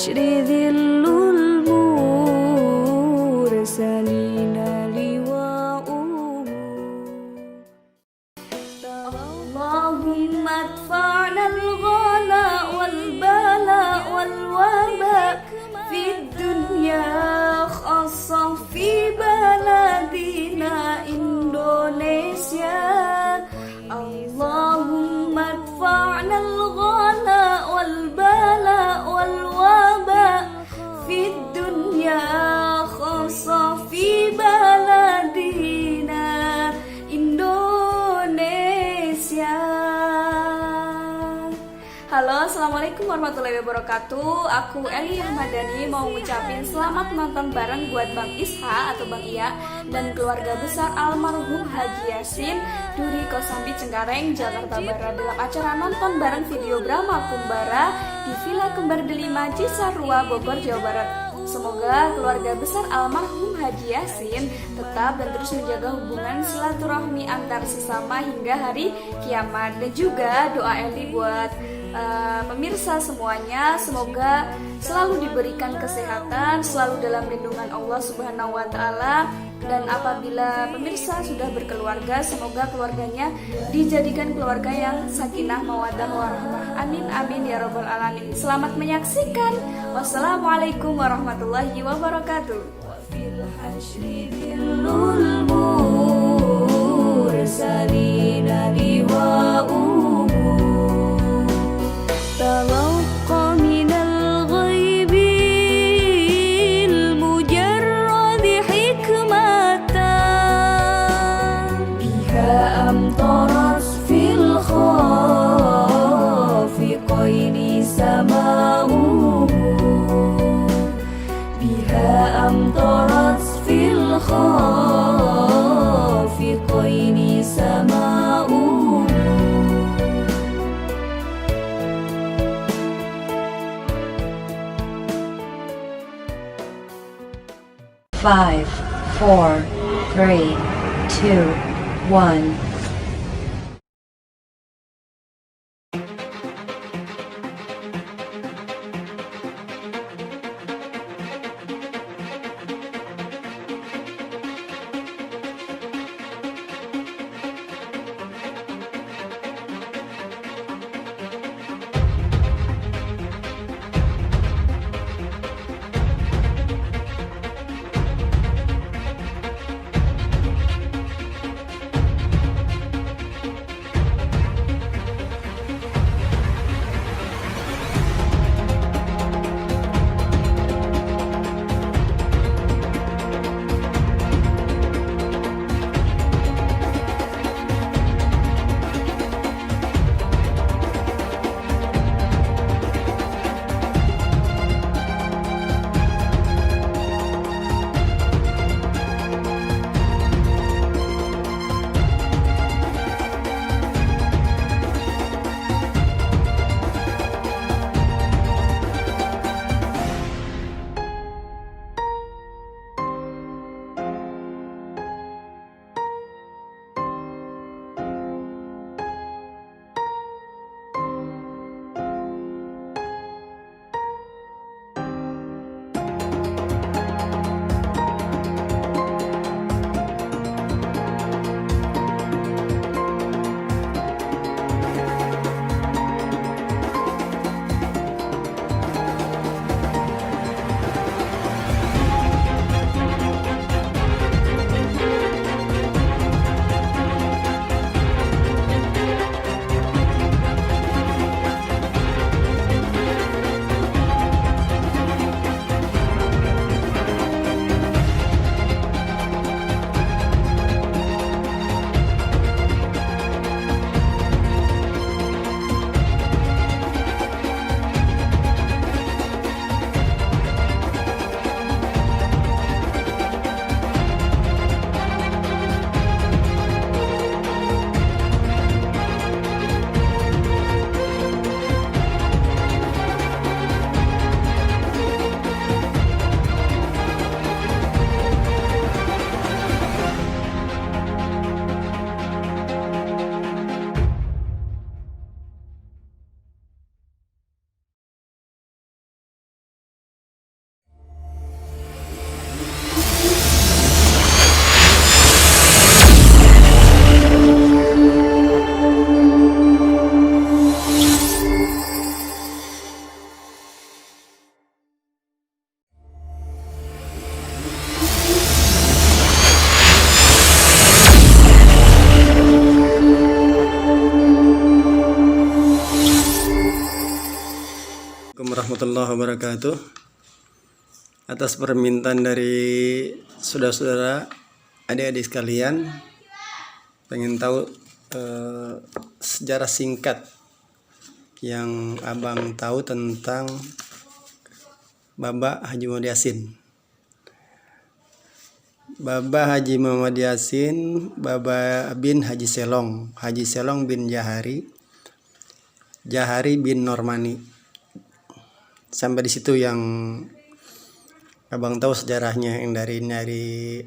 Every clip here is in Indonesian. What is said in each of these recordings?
الحشر ذل المرسلين لواؤه اللهم ادفعنا الغلاء والبلاء والوباء في الدنيا خاصة في بلدنا إندونيسيا اللهم ادفعنا الغلاء والبلاء والوباء في الدنيا خاصة في بلدنا Indonesia. Halo, assalamualaikum warahmatullahi wabarakatuh. Aku Eli Ahmadani mau ngucapin selamat nonton bareng buat Bang Isha atau Bang Iya dan keluarga besar almarhum Haji Yasin Duri Kosambi Cengkareng, Jakarta Barat dalam acara nonton bareng video Brahma Kumbara di Villa Kembar Delima Cisarua, Bogor, Jawa Barat. Semoga keluarga besar almarhum Haji Yasin tetap dan terus menjaga hubungan silaturahmi antar sesama hingga hari kiamat. Dan juga doa Eli buat pemirsa semuanya, semoga selalu diberikan kesehatan, selalu dalam lindungan Allah Subhanahu wa Ta'ala. Dan apabila pemirsa sudah berkeluarga, semoga keluarganya dijadikan keluarga yang sakinah mawaddah warahmah. Amin amin ya rabbal alamin. Selamat menyaksikan. Wassalamualaikum warahmatullahi wabarakatuh. تلقى من الغيب المجرد حكمة بها أمطرت في الخافقين سماؤه بها أمطرت في الخافقين سماؤه. 5, 4, 3, 2, 1. warahmatullahi wabarakatuh. Atas permintaan dari saudara-saudara, adik-adik sekalian, pengen tahu sejarah singkat yang abang tahu tentang Baba Haji Muhammad Yasin. Baba Haji Muhammad Yasin, Baba bin Haji Selong bin Jahari bin Normani. Sampai di situ yang abang tahu sejarahnya, yang dari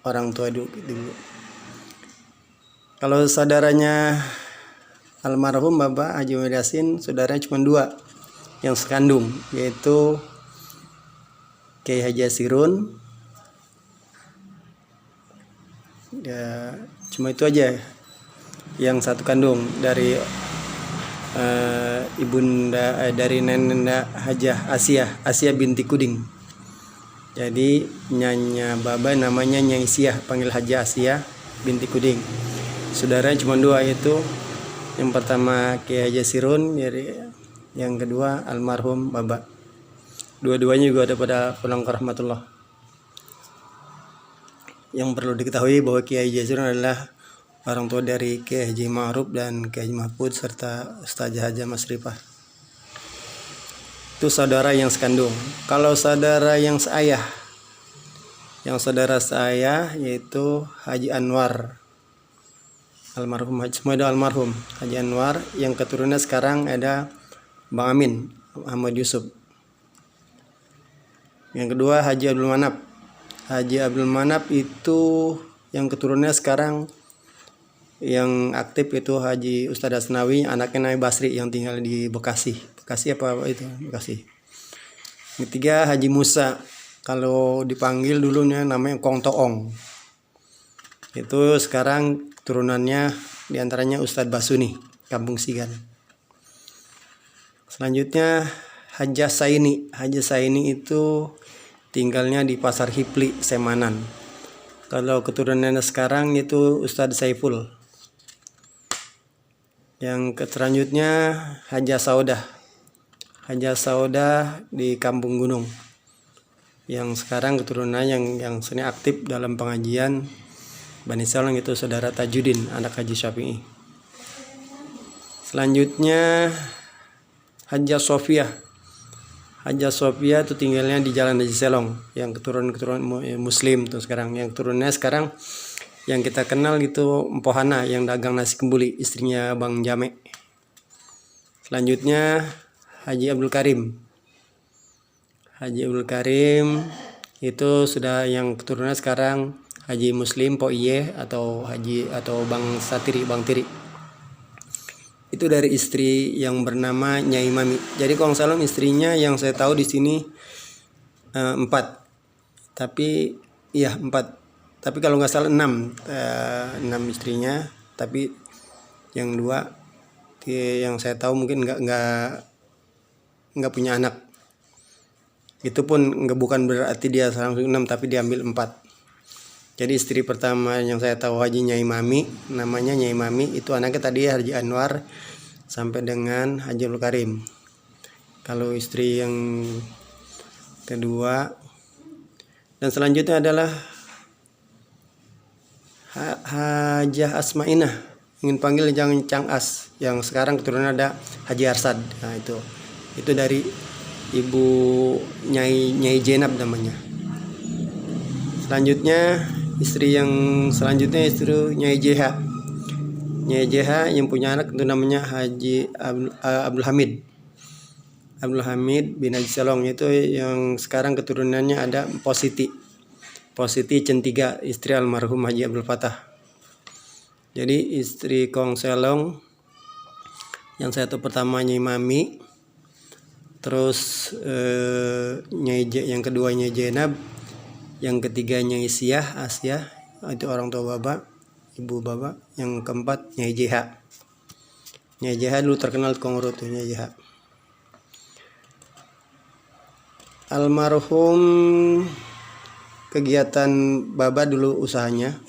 orang tua dulu. Kalau saudaranya almarhum Baba Haji Muhammad Yasin, saudaranya cuma 2 yang sekandung, yaitu Kiai Haji Asirun. Ya, cuma itu aja yang satu kandung dari ibunda dari nenek Hajah Asia binti Kuding. Jadi nyanya Baba namanya Nyai Siah, panggil Hajah Asia binti Kuding. Saudaranya cuma 2, yaitu yang pertama Kiai Haji Sirun, yang kedua almarhum Baba. Dua-duanya juga ada pada pulang ke rahmatullah. Yang perlu diketahui bahwa Kiai Haji Sirun adalah orang tua dari Kiai Haji Ma'ruf dan Kiai Haji Mahfud serta Ustazah Haja Masrifah. Itu saudara yang sekandung. Kalau saudara yang seayah, saudara saya yaitu Haji Anwar, almarhum almarhum Haji Anwar, yang keturunannya sekarang ada Bang Amin Muhammad Yusuf. Yang kedua Haji Abdul Manap. Haji Abdul Manap itu yang keturunannya sekarang yang aktif itu Haji Ustadz Asnawi, anaknya Nabi Basri yang tinggal di Bekasi. Bekasi apa itu? Bekasi. Ketiga Haji Musa, kalau dipanggil dulunya namanya Kong Toong. Itu sekarang turunannya diantaranya Ustadz Basuni, Kampung Sigan. Selanjutnya Hajah Saini. Hajah Saini itu tinggalnya di Pasar Hipli, Semanan. Kalau keturunannya sekarang itu Ustadz Saiful. Yang selanjutnya Hajah Saudah. Hajah Saudah di Kampung Gunung. Yang sekarang keturunan yang seni aktif dalam pengajian Bani Salang itu saudara Tajudin, anak Haji Syafi'i. Selanjutnya Hajah Sofia. Hajah Sofia itu tinggalnya di Jalan Haji Selong, yang keturunan Muslim tuh sekarang. Yang turunnya sekarang yang kita kenal gitu Mpohana, yang dagang nasi kembuli, istrinya Bang Jame. Selanjutnya Haji Abdul Karim. Haji Abdul Karim itu sudah yang keturunannya sekarang Haji Muslim Po Iye atau Bang Satiri, Bang Tiri. Itu dari istri yang bernama Nyai Mami. Jadi kalau salah istrinya yang saya tahu di sini 4. Tapi iya 4. Tapi kalau nggak salah 6 istrinya. Tapi yang 2 yang saya tahu mungkin nggak punya anak. Itu pun bukan berarti dia langsung 6, tapi diambil 4. Jadi istri pertama yang saya tahu Haji Nyai Mami, namanya Nyai Mami, itu anaknya tadi Haji Anwar sampai dengan Haji Abdul Karim. Kalau istri yang kedua dan selanjutnya adalah Hajah Asmainah, ingin panggil jangan Cang As, yang sekarang keturunan ada Haji Arsad. Nah itu dari ibu Nyai Jenab namanya. Selanjutnya istri Nyai JH. Nyai JH yang punya anak itu namanya Haji Abdul Hamid. Abdul Hamid bin Haji Selong, itu yang sekarang keturunannya ada Positi Centiga, istri almarhum Haji Abdul Fatah. Jadi istri Kong Selong yang saya tahu pertama Nyai Mami, terus yang kedua Nyai Jenab, yang ketiga Nyai Asia, itu orang tua Baba, ibu Baba. Yang keempat Nyai JH. Nyai JH dulu terkenal Kongro tuh, Nyai JH. Almarhum kegiatan Baba dulu usahanya.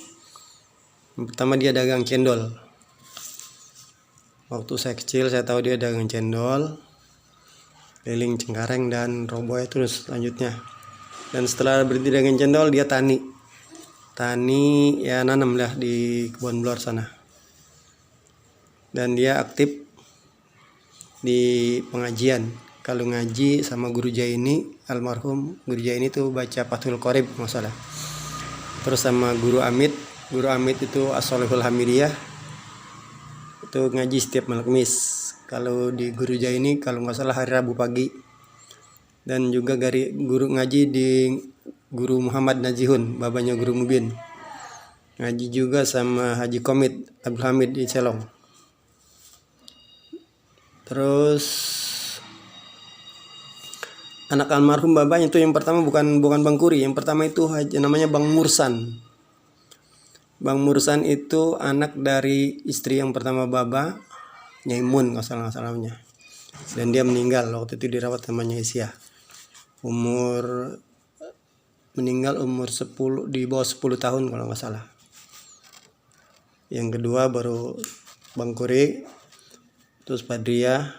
Pertama dia dagang cendol. Waktu saya kecil saya tahu dia dagang cendol. keliling Cengkareng dan Roboy terus selanjutnya. Dan setelah berhenti dengan cendol dia tani ya, nanam lah di kebun belor sana. Dan dia aktif di pengajian. Kalau ngaji sama guru Jaini, almarhum guru Jaini tuh baca Fathul Qorib masalah. Terus sama guru Amit itu As-Solihul Hamidiyah, itu ngaji setiap malam Kamis. Kalau di guru Jaini kalau nggak salah hari Rabu pagi. Dan juga guru ngaji di guru Muhammad Nazihun, babanya guru Mubin. Ngaji juga sama Haji Komit Abdul Hamid di Celong. Terus anak almarhum babanya itu yang pertama bukan Bang Kuri, yang pertama itu namanya Bang Mursan. Bang Mursan itu anak dari istri yang pertama baba, Nyaimun nggak salahnya. Dan dia meninggal waktu itu dirawat namanya Isya. Meninggal umur 10, di bawah 10 tahun kalau nggak salah. Yang kedua baru Bang Kuri, terus Padria,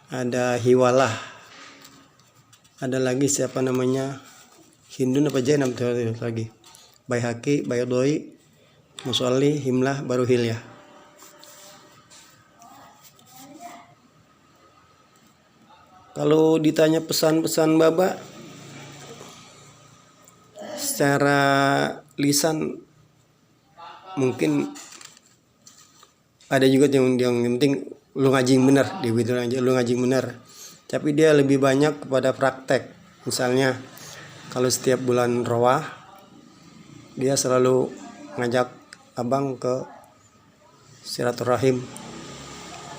ada Hiwalah, ada lagi siapa namanya, Hindun apa Jainab lagi, Baihaqi, Bayodoi, Musolli, Himlah, baru Hilyah. Kalau ditanya pesan-pesan Baba secara lisan mungkin ada juga yang penting lu ngaji bener, lu ngaji bener. Tapi dia lebih banyak kepada praktek. Misalnya kalau setiap bulan Rawah dia selalu ngajak abang ke silaturahim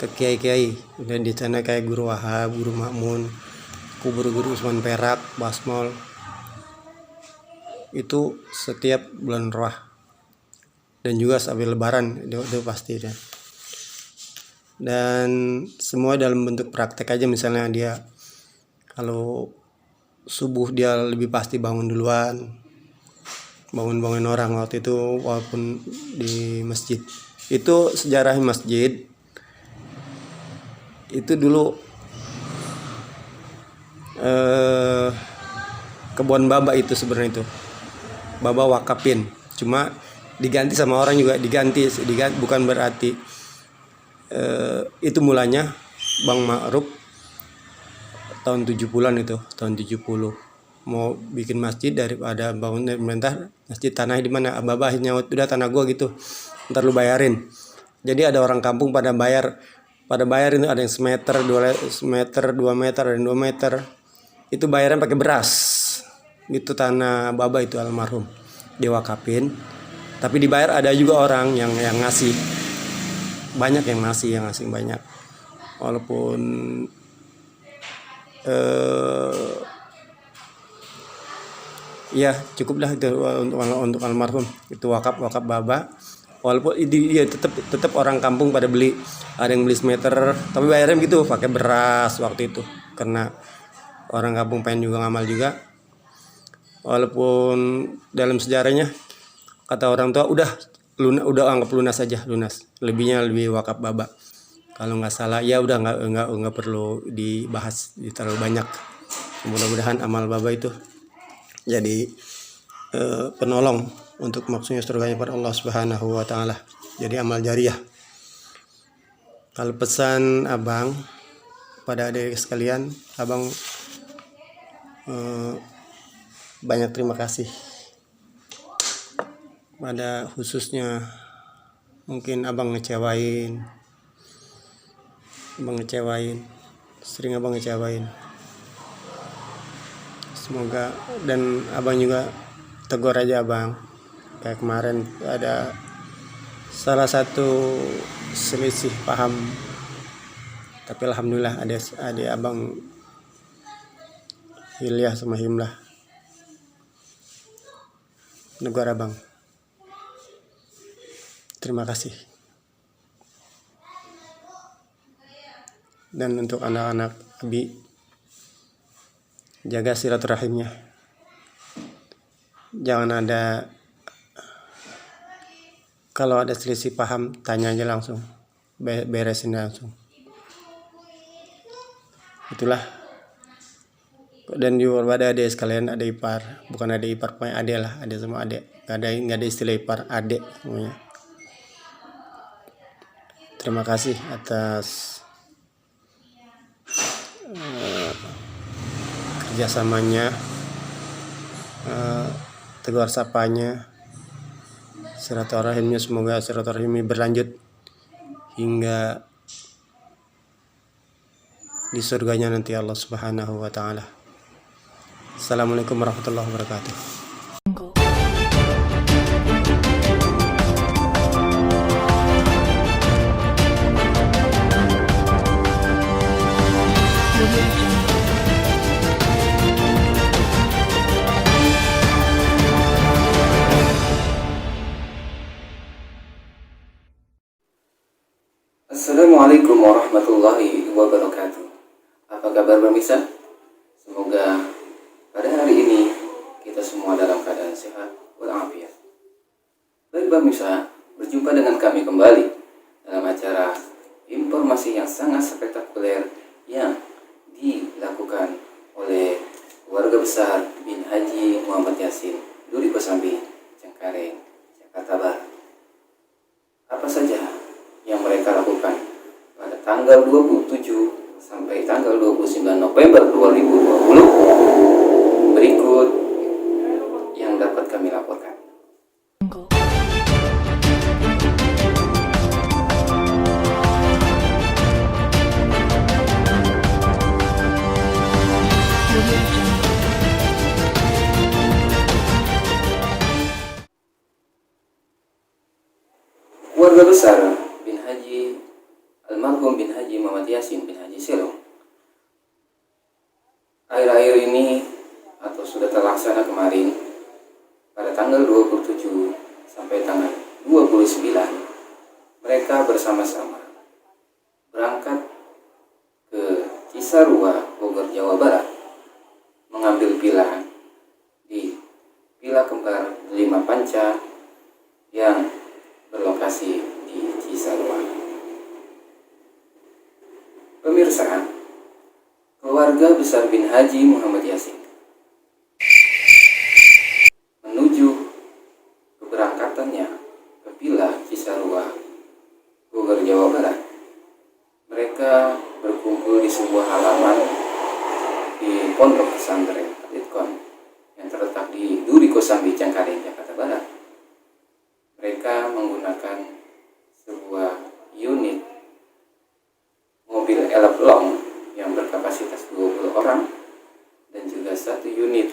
ke kiai-kiai. Dan di sana kayak Guru Wahab, Guru Makmun, Guru Usman Perak, Basmol. Itu setiap bulan Rawah. Dan juga sambil lebaran itu pasti dia. Dan semua dalam bentuk praktek aja. Misalnya dia kalau subuh dia lebih pasti bangun duluan, bangun orang waktu itu walaupun di masjid. Itu sejarah masjid itu dulu kebun Baba itu sebenarnya itu Baba wakafin, cuma diganti sama orang juga, diganti bukan berarti itu mulanya Bang Ma'ruf tahun 70-an itu, tahun 70 mau bikin masjid daripada bangun dari pemerintah masjid tanah di mana Baba nyawa udah tanah gua gitu, ntar lu bayarin. Jadi ada orang kampung pada bayar itu, ada yang semeter, 2 meter, dan 2 meter. Itu bayaran pakai beras. Itu tanah Baba itu almarhum. Diwakafin. Tapi dibayar ada juga orang yang ngasih. Banyak yang ngasih banyak. Walaupun ya cukuplah itu untuk almarhum. Itu wakaf Baba. Walaupun dia tetap orang kampung pada beli, ada yang beli semeter, tapi bayarnya gitu pakai beras waktu itu, karena orang kampung pengen juga ngamal juga. Walaupun dalam sejarahnya kata orang tua udah anggap lunas aja, lebihnya lebih wakaf Baba kalau nggak salah ya. Udah nggak perlu dibahas terlalu banyak. Mudah-mudahan amal Baba itu jadi penolong untuk maksudnya surganya pada Allah Subhanahu wa taala. Jadi amal jariah. Kalau pesan abang pada adik sekalian, abang banyak terima kasih. Pada khususnya mungkin abang ngecewain. Sering abang ngecewain. Semoga, dan abang juga tegur aja abang. Kayak kemarin ada salah satu selisih paham, tapi alhamdulillah ada abang Hilyah sama Himlah negur abang. Terima kasih. Dan untuk anak-anak Abi, jaga silaturahimnya. Jangan ada, kalau ada selisih paham tanya aja langsung, beresin langsung. itulah. Dan juga pada adik sekalian, adik ipar, bukan adik ipar, pokoknya adik lah, adik semua adik, nggak ada istilah ipar, adik semuanya. Terima kasih atas kerjasamanya, tegur sapanya, silaturahimnya, semoga silaturahimnya berlanjut hingga di surganya nanti Allah Subhanahu wa Ta'ala. Assalamualaikum warahmatullahi wabarakatuh. Assalamualaikum warahmatullahi wabarakatuh. Apa kabar pemirsa? Semoga pada hari ini kita semua dalam keadaan sehat walafiat. Baik pemirsa, berjumpa dengan kami kembali dalam acara informasi yang sangat spektakuler yang dilakukan oleh keluarga besar bin Haji Muhammad Yasin Duri Kosambi, Cengkareng, Jakarta Barat. Apa saja yang mereka lakukan pada tanggal 27 sampai tanggal 29 November 2020 berikut yang dapat kami laporkan. Keluarga besar bin Haji almarhum bin Haji Muhammad Yasin bin Haji Selong akhir-akhir ini atau sudah terlaksana kemarin pada tanggal 27 sampai tanggal 29 mereka bersama-sama berangkat ke Cisarua, Bogor, Jawa Barat mengambil pila di Pila Kembar 5 Panca yang berlokasi di Cisarua. Pemirsa, keluarga besar bin Haji Muhammad Yasin menuju keberangkatannya ke Pila Cisarua, Bogor, Jawa Barat. Mereka berkumpul di sebuah halaman di Pondok Pesantren Alitkon yang terletak di Duri Kosambi, Cengkareng, Jakarta Barat. Mereka menggunakan sebuah unit mobil elf long yang berkapasitas 20 orang dan juga satu unit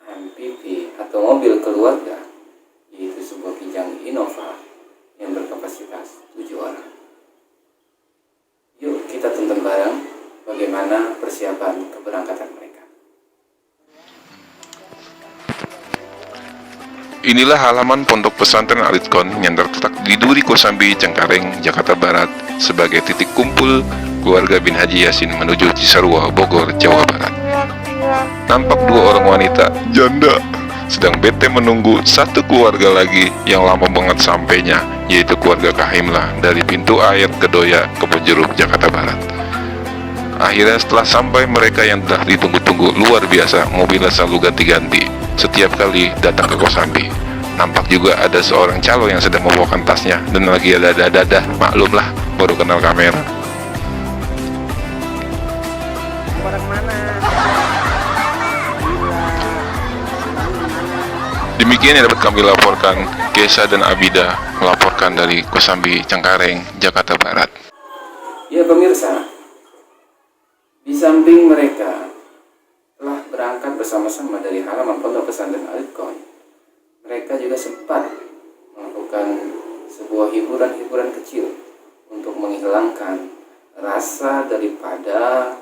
MPV atau mobil keluarga, yaitu sebuah Kijang Innova yang berkapasitas 7 orang. Yuk kita tonton bareng bagaimana persiapan keberangkatan mereka. Inilah halaman Pondok Pesantren Alitkon yang terletak di Duri Kosambi, Cengkareng, Jakarta Barat sebagai titik kumpul keluarga bin Haji Yasin menuju Cisarua, Bogor, Jawa Barat. Nampak 2 orang wanita janda sedang bete menunggu satu keluarga lagi yang lama banget sampainya, yaitu keluarga Kahimlah dari pintu air Kedoya, Kebonjeruk, Jakarta Barat. Akhirnya setelah sampai, mereka yang telah ditunggu-tunggu luar biasa, mobilnya selalu ganti-ganti setiap kali datang ke Kosambi. Nampak juga ada seorang calo yang sedang membawakan tasnya dan lagi ada dadah, maklumlah baru kenal kamera. Demikian yang dapat kami laporkan. Kesa dan Abida melaporkan dari Kosambi, Cengkareng, Jakarta Barat. Ya pemirsa, di samping mereka telah berangkat bersama-sama dari halaman Pondok Pesantren Alitkon, mereka juga sempat melakukan sebuah hiburan-hiburan kecil untuk menghilangkan rasa daripada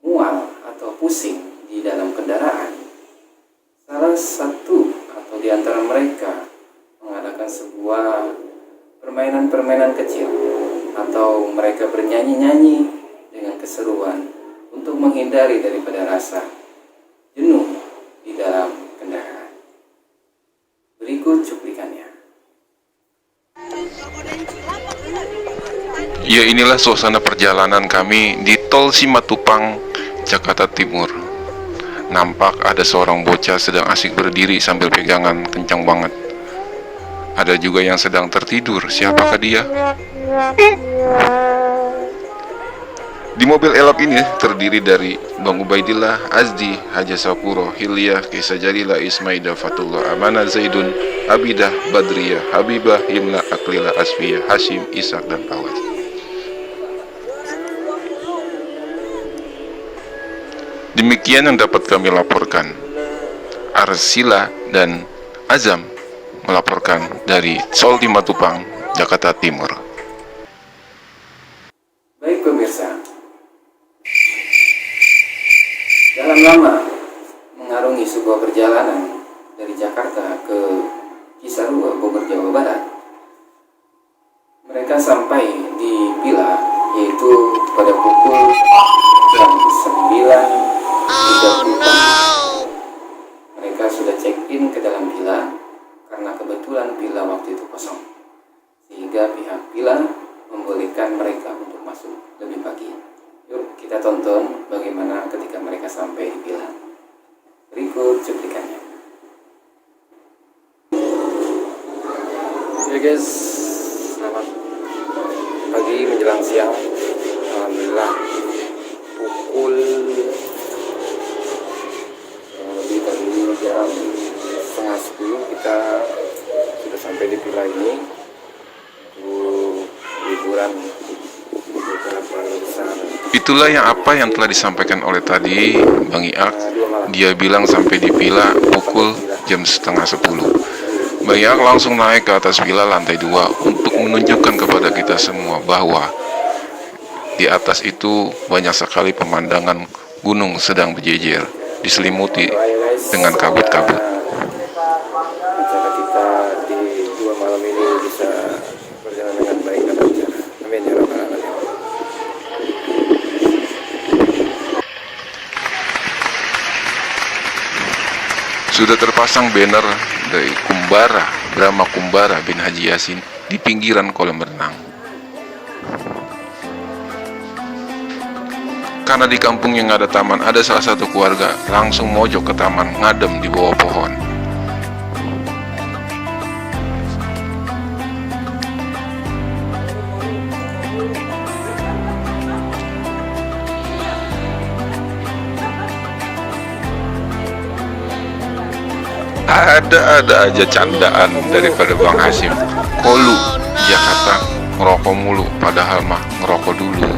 mual atau pusing di dalam kendaraan. Salah satu atau di antara mereka mengadakan sebuah permainan-permainan kecil atau mereka bernyanyi-nyanyi dengan keseruan untuk menghindari daripada rasa jenuh di dalam kendaraan. Berikut cuplikannya. Ya, inilah suasana perjalanan kami di Tol Simatupang, Jakarta Timur. Nampak ada seorang bocah sedang asik berdiri sambil pegangan kencang banget. Ada juga yang sedang tertidur. Siapakah dia? Di mobil elap ini terdiri dari Bang Ubaidillah, Azdi, Haja Sapuro, Hilyah, Kisah Jalila, Ismaida, Fatullah, Amana, Zaidun, Abidah, Badriyah, Habibah, Himla, Aklila, Asfiyah, Hashim, Ishak, dan Fawaz. Demikian yang dapat kami laporkan. Arsila dan Azam melaporkan dari Tol Simatupang, Jakarta Timur. Baik pemirsa, dalam lama mengarungi sebuah perjalanan dari Jakarta ke Cisarua, Bogor, Jawa Barat, mereka sampai di Pila, yaitu pada pukul jam 9.30. Mereka sudah check-in ke dalam Pila karena kebetulan Pila waktu itu kosong, sehingga pihak Pila membolehkan mereka untuk masuk lebih pagi. Yuk kita tonton bagaimana ketika mereka sampai di Pila. Berikut cuplikannya. Ya guys, selamat pagi menjelang siang. Alhamdulillah pukul lebih dari jam 9:30 kita sudah sampai di Pila ini untuk liburan para keluarga besar. Itulah yang telah disampaikan oleh tadi Bang Iak. Dia bilang sampai di Pila pukul jam 9:30. Bang Iak langsung naik ke atas Pila lantai 2 untuk menunjukkan kepada kita semua bahwa di atas itu banyak sekali pemandangan gunung sedang berjejer, diselimuti dengan kabut-kabut. Rencana kita di 2 malam ini bisa berjalan dengan baik dan lancar. Amin ya rabbal alamin. Sudah terpasang banner dari Kumbara, Brahma Kumbara bin Haji Yasin di pinggiran kolam renang. Karena di kampung yang ada taman, ada salah satu keluarga langsung mojok ke taman, ngadem di bawah pohon. Ada aja candaan daripada Bang Hashim. Kolu, Jakarta ngerokok mulu, padahal mah ngerokok dulu.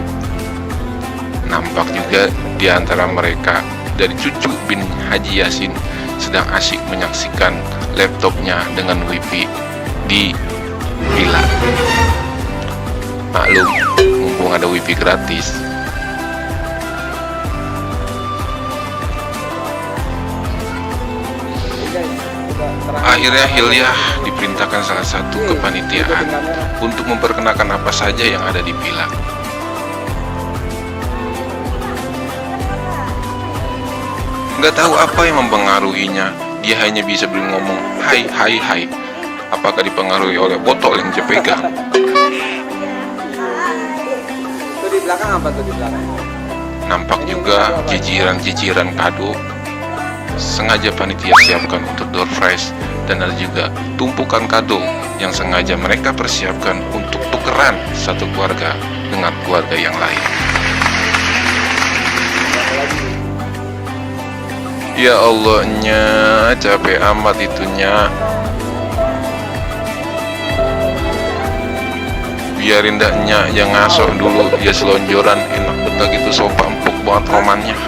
Nampak juga di antara mereka dari cucu bin Haji Yasin sedang asyik menyaksikan laptopnya dengan wifi di Pila. Maklum, mumpung ada wifi gratis. Akhirnya Hilyah diperintahkan salah satu kepanitiaan untuk memperkenalkan apa saja yang ada di Pila. Nggak tahu apa yang mempengaruhinya, dia hanya bisa ngomong hai hai hai. Apakah dipengaruhi oleh botol yang dia pegang? Itu di belakang apa tuh di belakang? Nampak juga jijiran-jijiran kado sengaja panitia siapkan untuk door prize, dan ada juga tumpukan kado yang sengaja mereka persiapkan untuk tukeran satu keluarga dengan keluarga yang lain. Ya Allahnya, capek amat itunya. Biarin daknya yang ngasok dulu, ya selonjoran, enak betul gitu, sopa empuk banget romannya.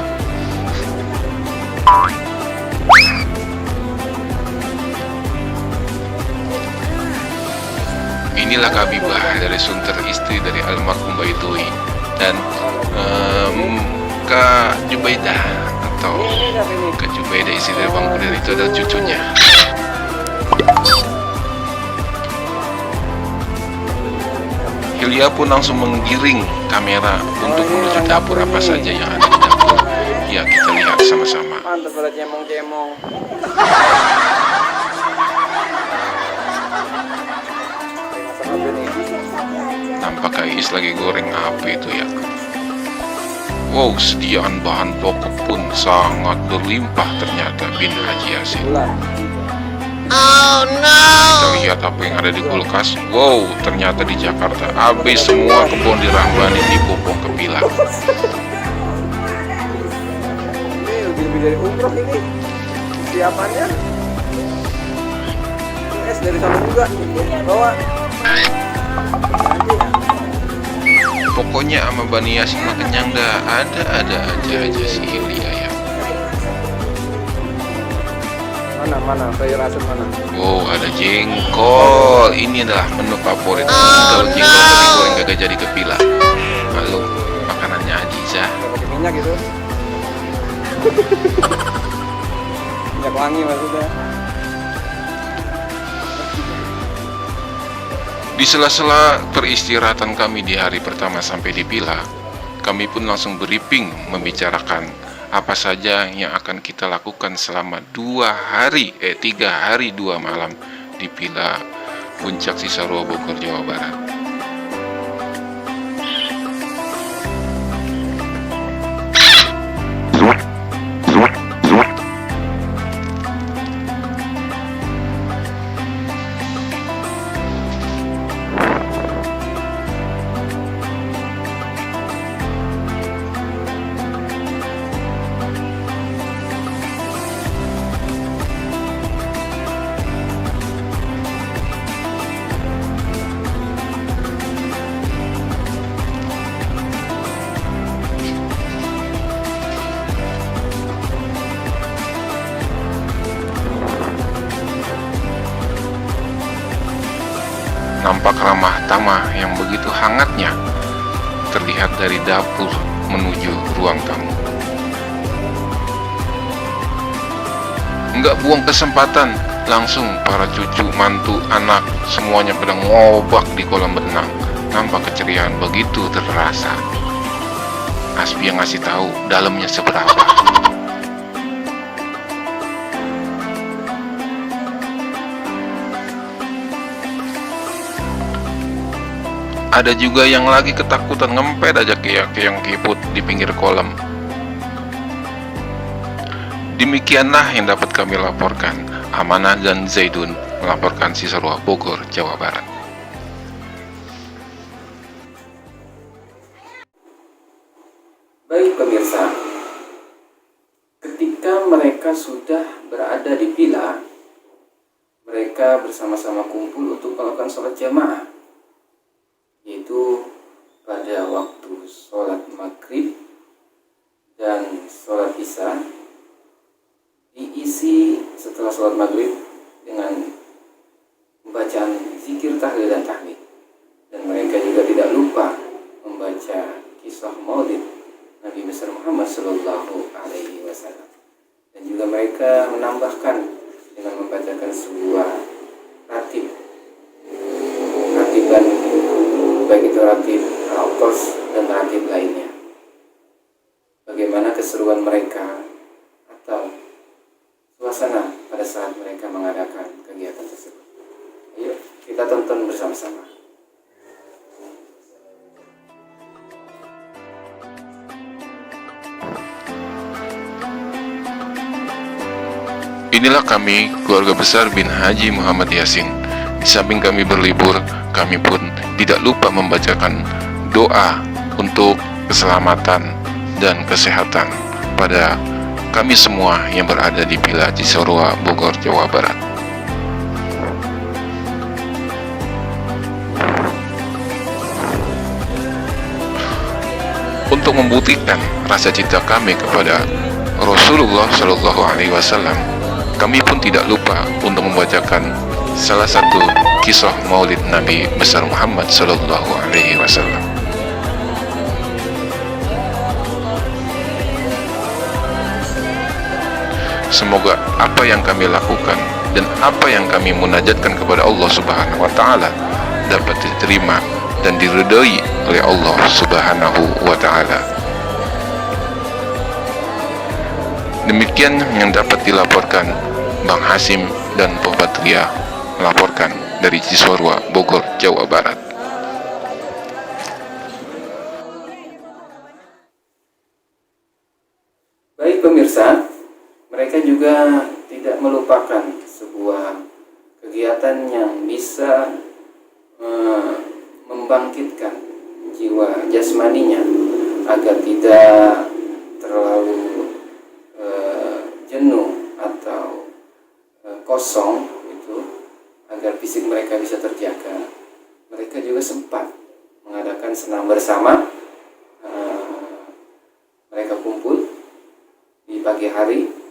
Inilah Kabibah dari Sunter, istri dari almarhum Baitui, dan Kak Jubaidah atau Kak Jubaidah, istri dari Bang Budir, itu adalah cucunya. Hilyah pun langsung menggiring kamera untuk menuju dapur apa saja yang ada di dapur. Ya, kita lihat sama-sama. Mantap pada cemong-cemong. Nampak Ais lagi goreng apa itu ya. Wow, sediaan bahan pokok pun sangat berlimpah ternyata Bin Haji Yasin. Kita lihat apa yang ada di kulkas. Wow, ternyata di Jakarta habis semua kebun dirambani dipupuk ke pilah. Ini lebih dari umroh ini siapannya. Es dari sana juga bawa. Pokoknya sama Bani Yasin mah kenyang dah. Ada aja si Ilya ya. Mana sayur asem mana? Wow, ada jengkol. Ini adalah menu favorit. Kalau jengkol digoreng kagak jadi kepilah. Lalu makanannya Ajizah. Nggak pakai minyak gitu. Minyak wangi maksudnya. Di sela-sela peristirahatan kami di hari pertama sampai di Pila, kami pun langsung briefing membicarakan apa saja yang akan kita lakukan selama 3 hari 2 malam di Pila Puncak Cisarua Bogor, Jawa Barat. Nampak ramah tamah yang begitu hangatnya terlihat dari dapur menuju ruang tamu. Enggak buang kesempatan, langsung para cucu, mantu, anak semuanya pada ngobak di kolam renang. Nampak keceriaan begitu terasa. Aspi yang ngasih tahu dalamnya seberapa. Ada juga yang lagi ketakutan ngempet aja keong kiput di pinggir kolam. Demikianlah yang dapat kami laporkan. Amanah dan Zaidun melaporkan Cisarua Bogor, Jawa Barat. Baik pemirsa, ketika mereka sudah berada di Pila, mereka bersama-sama kumpul untuk melakukan sholat jamaah, yaitu pada waktu sholat maghrib dan sholat isya, diisi setelah sholat maghrib dengan pembacaan zikir tahlil dan tahmid, dan mereka juga tidak lupa membaca kisah maulid Nabi besar Muhammad Sallallahu Alaihi Wasallam, dan juga mereka menambahkan dengan membacakan sebuah ratiban, baik itu ratib al-Qas dan ratib lainnya. Bagaimana keseruan mereka atau suasana pada saat mereka mengadakan kegiatan tersebut. Ayo kita tonton bersama-sama. Inilah kami, keluarga besar Bin Haji Muhammad Yasin. Di samping kami berlibur, kami pun tidak lupa membacakan doa untuk keselamatan dan kesehatan pada kami semua yang berada di Pila Cisarua Bogor, Jawa Barat. Untuk membuktikan rasa cinta kami kepada Rasulullah Shallallahu Alaihi Wasallam, kami pun tidak lupa untuk membacakan salah satu kisah maulid Nabi besar Muhammad Sallallahu Alaihi Wasallam. Semoga apa yang kami lakukan dan apa yang kami munajatkan kepada Allah Subhanahu wa Ta'ala dapat diterima dan diridhai oleh Allah Subhanahu wa Ta'ala. Demikian yang dapat dilaporkan Bang Hasim dan Pak Patria, melaporkan dari Cisarua Bogor, Jawa Barat. juga tidak melupakan sebuah kegiatan yang bisa membangkitkan jiwa jasmaninya agar tidak terlalu jenuh atau kosong itu, agar fisik mereka bisa terjaga. Mereka juga sempat mengadakan senam bersama. Mereka kumpul di pagi hari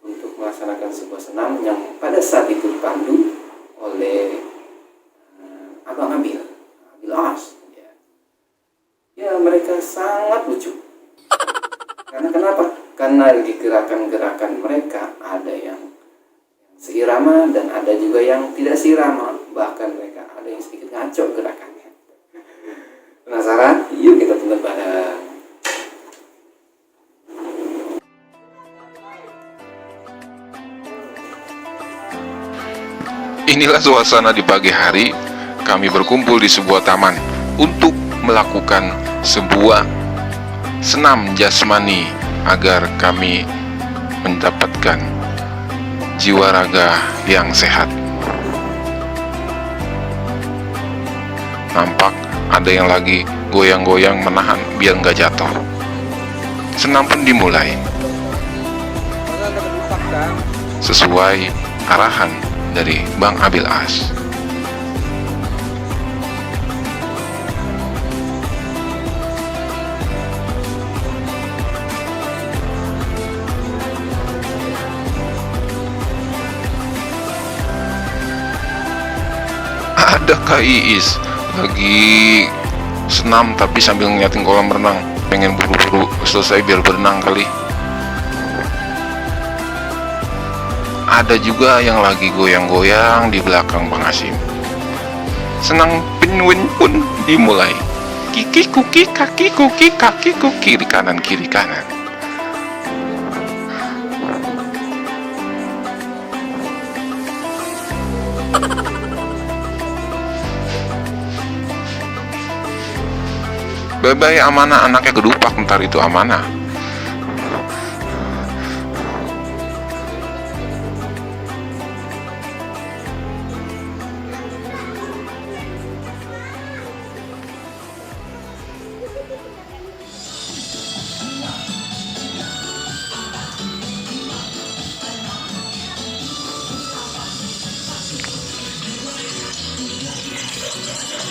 untuk melaksanakan sebuah senam yang pada saat itu dipandu oleh Abang Abil As. Ya, mereka sangat lucu. Karena kenapa? Karena di gerakan-gerakan mereka ada yang seirama dan ada juga yang tidak seirama. Bahkan mereka ada yang sedikit ngaco gerakannya. Penasaran? Yuk kita tonton bareng. Inilah suasana di pagi hari. Kami berkumpul di sebuah taman untuk melakukan sebuah senam jasmani agar kami mendapatkan jiwa raga yang sehat. Nampak ada yang lagi goyang-goyang menahan biar nggak jatuh. Senam pun dimulai sesuai arahan dari Bang Abil As. Ada Kak Iis lagi senam tapi sambil ngeliatin kolam renang, pengen buru-buru selesai biar berenang kali. Ada juga yang lagi goyang-goyang di belakang Bang Asim. Senang penguin pun dimulai. Kiki kuki kaki kuki kaki kuki, kiri kanan kiri kanan. Bye-bye Amanah, anaknya kedupak ntar itu Amanah.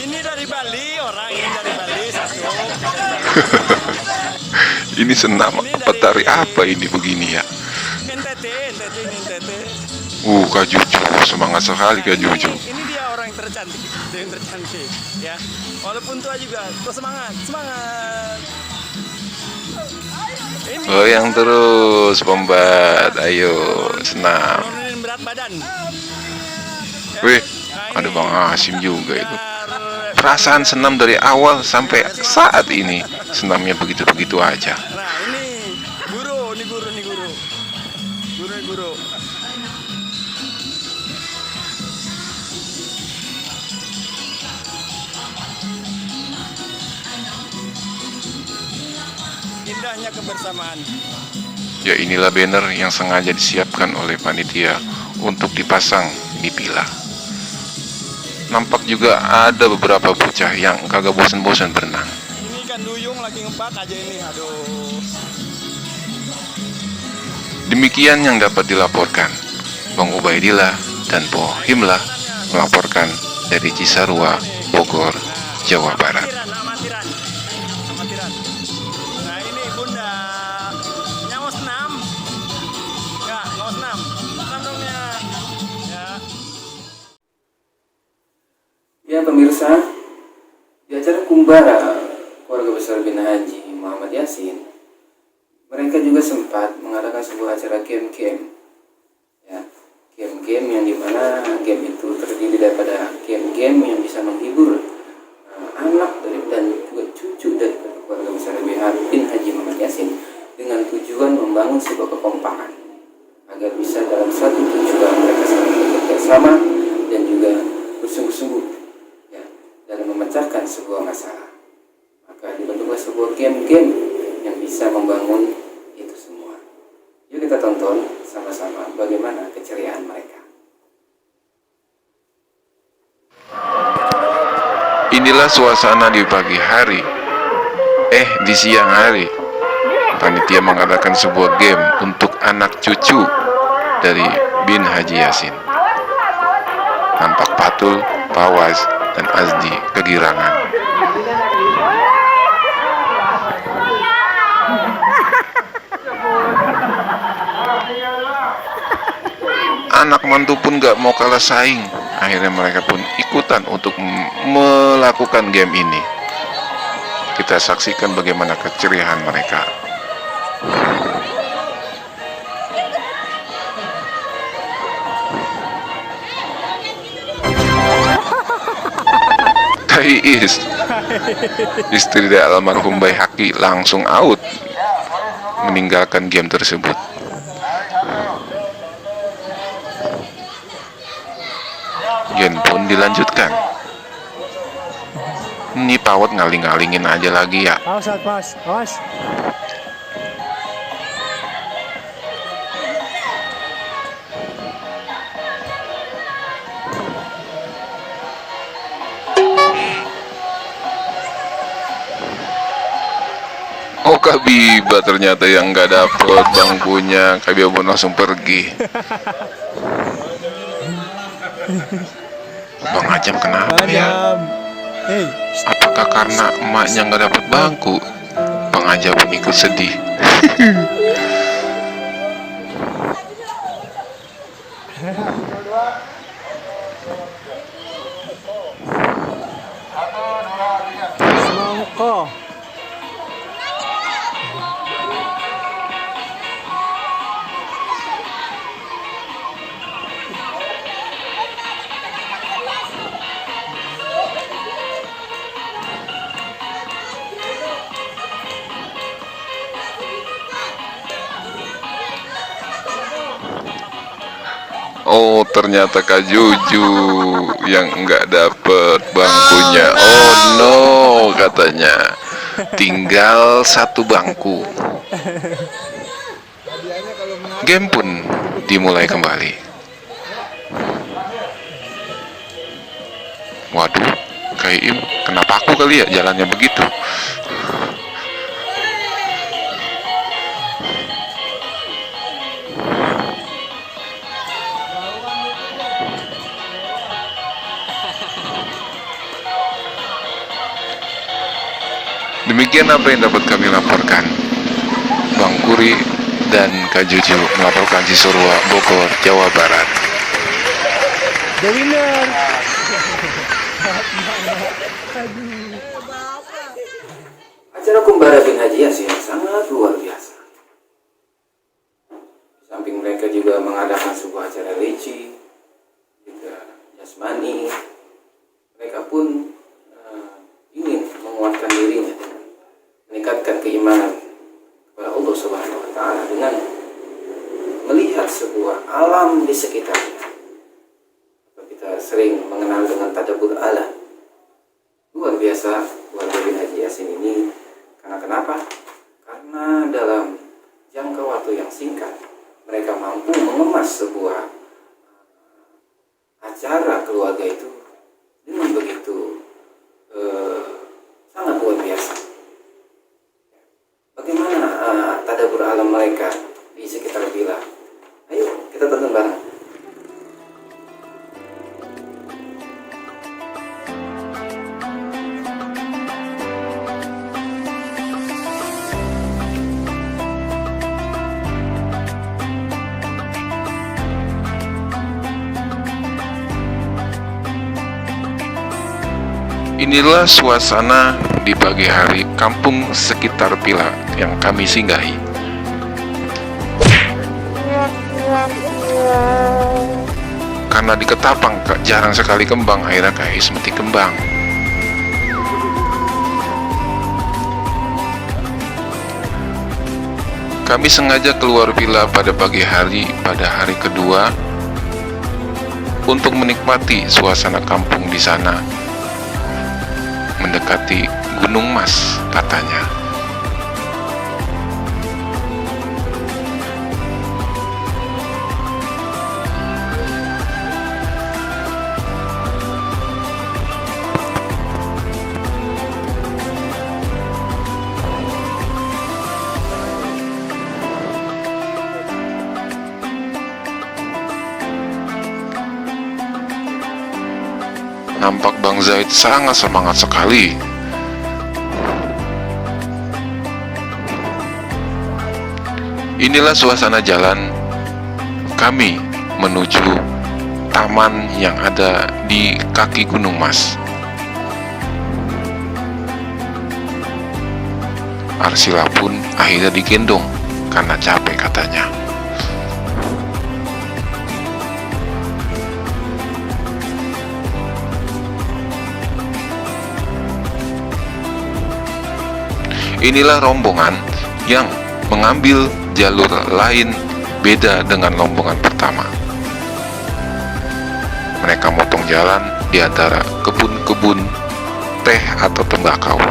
Ini dari Bali, orang ini dari Bali satu. Ini senam apa tari apa ini begini ya? NTT ini NTT. Kak Juju, semangat sekali Kak Juju. Ini dia orang yang tercantik, dia yang tercantik, ya. Walaupun tua juga, terus semangat. Ini Goyang terus, Pembat. Ayo, senam. nurunin berat badan. Ya. Wih, Nah, ada ini Bang Asim juga itu. biar Perasaan senam dari awal sampai saat ini senamnya begitu-begitu aja. Nah ini guru. Indahnya kebersamaan. Ya inilah banner yang sengaja disiapkan oleh panitia untuk dipasang di pila. Nampak juga ada beberapa bocah yang kagak bosan-bosan berenang. Ini kan duyung lagi ngepak aja ini, aduh. Demikian yang dapat dilaporkan. Bang Ubaidillah dan Po Himlah melaporkan dari Cisarua, Bogor, Jawa Barat. Amatiran. Nah ini bunda, nyawa senam. Enggak, mau senam. Senam dong ya. Ya. Ya pemirsa, di acara Kumbara Keluarga Besar Bin Haji Muhammad Yasin, mereka juga sempat mengadakan sebuah acara game-game. Ya, game-game yang dimana game itu terdiri daripada game-game yang bisa menghibur anak dan juga cucu dari Keluarga Besar Bin Haji Muhammad Yasin dengan tujuan membangun sebuah kekompakan agar bisa dalam satu tujuan mereka saling bekerja sama dan juga bersungguh-sungguh dalam memecahkan sebuah masalah. Maka dibentuklah sebuah game-game yang bisa membangun itu semua. Yuk kita tonton sama-sama. bagaimana keceriaan mereka. Inilah suasana di pagi hari. Di siang hari. Panitia mengadakan sebuah game untuk anak cucu dari bin Haji Yasin. Nampak Patul, Fawaz, dan Azdi kegirangan. Anak mantu pun gak mau kalah saing. Akhirnya mereka pun ikutan untuk melakukan game ini. Kita saksikan bagaimana keceriaan mereka. Is istri dari almarhum Baihaqi langsung out meninggalkan game tersebut. Game pun dilanjutkan. Ini Pawat ngaling-ngalingin aja lagi ya. Awas. Oh, Kak Biba ternyata yang nggak dapet bangkunya. Kak Biba pun langsung pergi. Bang Ajam kenapa ya? Apakah karena emaknya nggak dapet bangku? Bang Ajam pun ikut sedih. Semangka. Oh, ternyata Kak Juju yang nggak dapet bangkunya. Oh no, katanya tinggal satu bangku. Game pun dimulai kembali. Waduh, Kak Iim, kenapa aku kali ya jalannya begitu? Demikian apa yang dapat kami laporkan. Bang Kuri dan Kak Juju melaporkan Cisarua, Bogor, Jawa Barat. The winner. Acara Kumbara bin Haji Yasin sangat luar biasa. Di samping mereka juga mengadakan sebuah acara reci, juga jasmani. Mereka pun ingin menguatkan dirinya, meningkatkan keimanan kepada Allah Subhanahu wa Ta'ala dengan melihat sebuah alam di sekitarnya. Kita sering mengenal dengan tadabbur alam. Luar biasa keluarga bin Haji Yasin ini. Karena kenapa? Karena dalam jangka waktu yang singkat mereka mampu mengemas sebuah acara keluarga itu dengan begitu sangat luar biasa. Bagaimana tadabbur alam mereka di sekitar villa? Ayo kita tonton bareng. Inilah suasana di pagi hari kampung sekitar villa yang kami singgahi. Karena di Ketapang jarang sekali kembang, akhirnya Kak Is metik kembang. Kami sengaja keluar villa pada pagi hari pada hari kedua untuk menikmati suasana kampung di sana. Mendekati Gunung Mas katanya. Tampak Bang Zaid sangat semangat sekali. Inilah suasana jalan kami menuju taman yang ada di kaki Gunung Mas. Arsila pun akhirnya digendong karena capek katanya. Inilah rombongan yang mengambil jalur lain beda dengan rombongan pertama. Mereka motong jalan di antara kebun-kebun teh atau tembakau.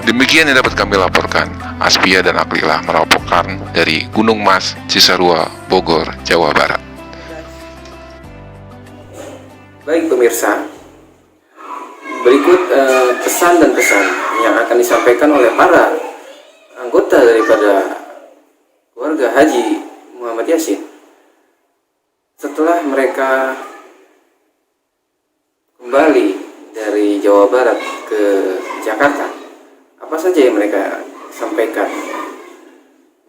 Demikian yang dapat kami laporkan. Aspia dan Aklila melaporkan dari Gunung Mas, Cisarua, Bogor, Jawa Barat. Baik pemirsa, berikut pesan dan kesan yang akan disampaikan oleh para anggota daripada keluarga Haji Muhammad Yasin setelah mereka kembali dari Jawa Barat ke Jakarta. Apa saja yang mereka sampaikan?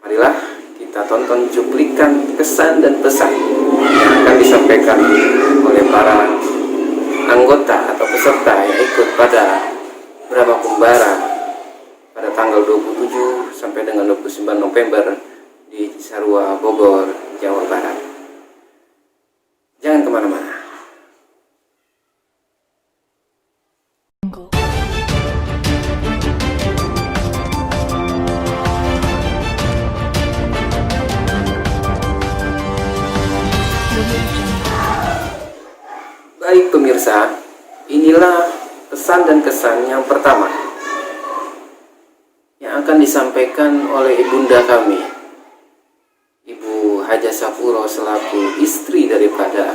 Marilah kita tonton cuplikan kesan dan pesan yang akan disampaikan oleh para anggota atau peserta yang ikut pada Brahma Kumbara pada tanggal 27 sampai dengan 29 November di Cisarua, Bogor, Jawa Barat. Jangan kemana-mana. Baik pemirsa, inilah pesan dan kesan yang pertama yang akan disampaikan oleh ibunda kami, Ibu Haja Safuro selaku istri daripada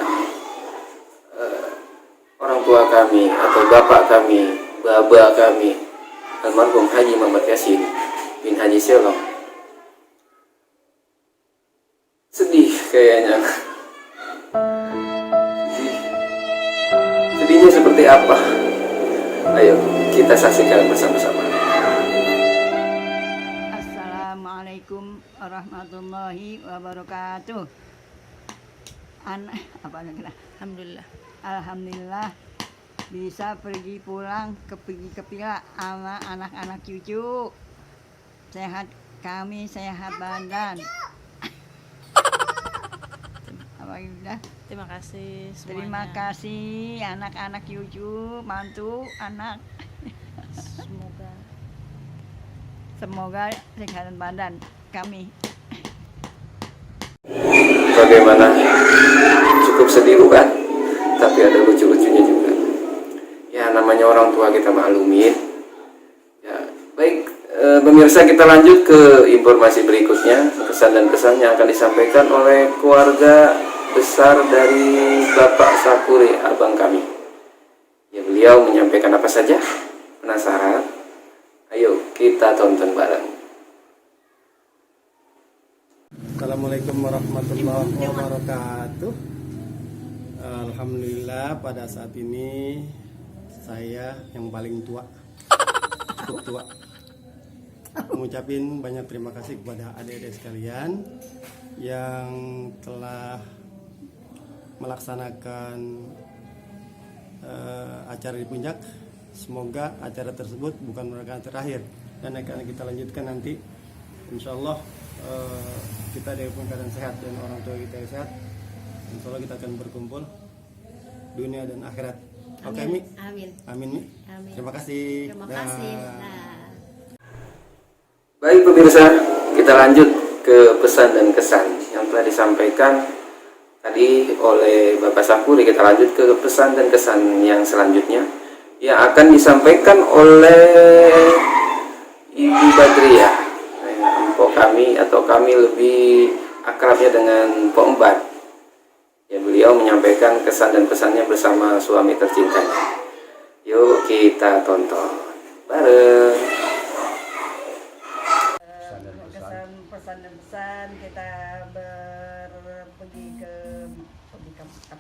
orang tua kami atau bapak kami, baba kami, almarhum Haji Muhammad Yasin bin Haji Selong. Sedih kayaknya. Sedihnya seperti apa? Ayo kita saksikan bersama-sama. Assalamualaikum warahmatullahi wabarakatuh. Alhamdulillah. Alhamdulillah bisa pergi pulang ke Pila sama anak-anak cucu. Sehat kami, sehat badan. Terima kasih semuanya. Terima kasih anak-anak cucu, mantu, anak. Semoga sehat badan kami. Bagaimana? Cukup sedih bukan? Tapi ada lucu-lucunya juga. Ya namanya orang tua kita maklumin. Ya baik pemirsa, kita lanjut ke informasi berikutnya. Kesan dan pesan yang akan disampaikan oleh keluarga besar dari Bapak Sakuri, abang kami. Ya beliau menyampaikan apa saja? Penasaran? Ayo kita tonton bareng. Assalamualaikum warahmatullahi wabarakatuh. Alhamdulillah pada saat ini saya yang paling tua, cukup tua. Mengucapin banyak terima kasih kepada adik-adik sekalian yang telah melaksanakan acara di puncak. Semoga acara tersebut bukan merupakan terakhir dan akan kita lanjutkan nanti. Insya Allah kita dalam keadaan sehat dan orang tua kita sehat. Insya Allah kita akan berkumpul dunia dan akhirat. Oke Mi? Amin. Amin Mi. Amin. Terima kasih. Terima kasih. Baik pemirsa, kita lanjut ke pesan dan kesan yang telah disampaikan tadi oleh Bapak Sapuri. Kita lanjut ke pesan dan kesan yang selanjutnya yang akan disampaikan oleh Ibu Badriah, empok kami atau kami lebih akrabnya dengan Pok Embat. Ya, beliau menyampaikan kesan dan pesannya bersama suami tercintanya. Yuk kita tonton bareng. Kesan pesan dan pesan kita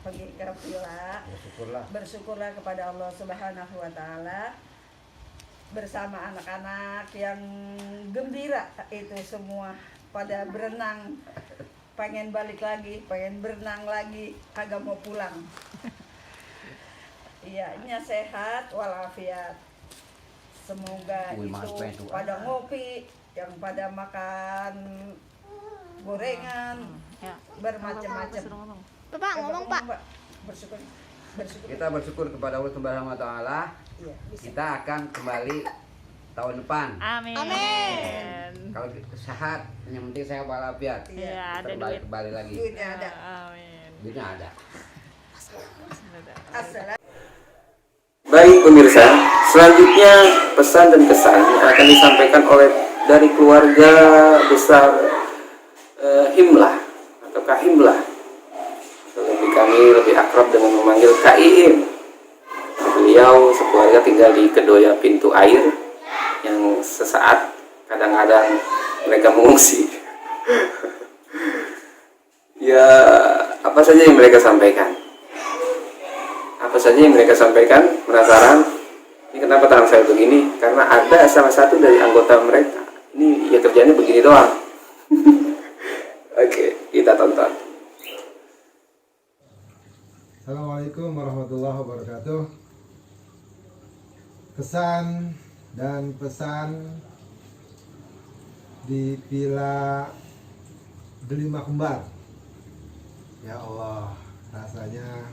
pergi ke villa. Bersyukurlah kepada Allah Subhanahu wa taala bersama anak-anak yang gembira itu semua pada berenang, pengen balik lagi, pengen berenang lagi, kagak mau pulang. Iya, ini sehat walafiat. Semoga itu pada ngopi, yang pada makan gorengan, bermacam-macam. Bapak ngomong Pak. Bersyukur. Kita bersyukur kepada Allah Subhanahu wa taala. Iya, bisa. Kita akan kembali tahun depan. Amin. Kalau sehat, yang penting sehat walafiat. Iya, ada Kita duit. kembali lagi. Duitnya ada. Amin. Duitnya ada. Asal. Baik pemirsa, selanjutnya pesan dan kesan yang akan disampaikan oleh dari keluarga besar Himlah atau Kahimlah. Kami lebih akrab dengan memanggil Kaihim. Beliau sekeluarga tinggal di Kedoya Pintu Air yang sesaat kadang-kadang mereka mengungsi. Ya, apa saja yang mereka sampaikan? Apa saja yang mereka sampaikan? Penasaran? Ini kenapa tangan saya begini? Karena ada salah satu dari anggota mereka. Ini ya kerjanya begini doang. Oke, kita tonton. Assalamualaikum warahmatullahi wabarakatuh. Kesan dan pesan di Villa Delima Kembar. Ya Allah, rasanya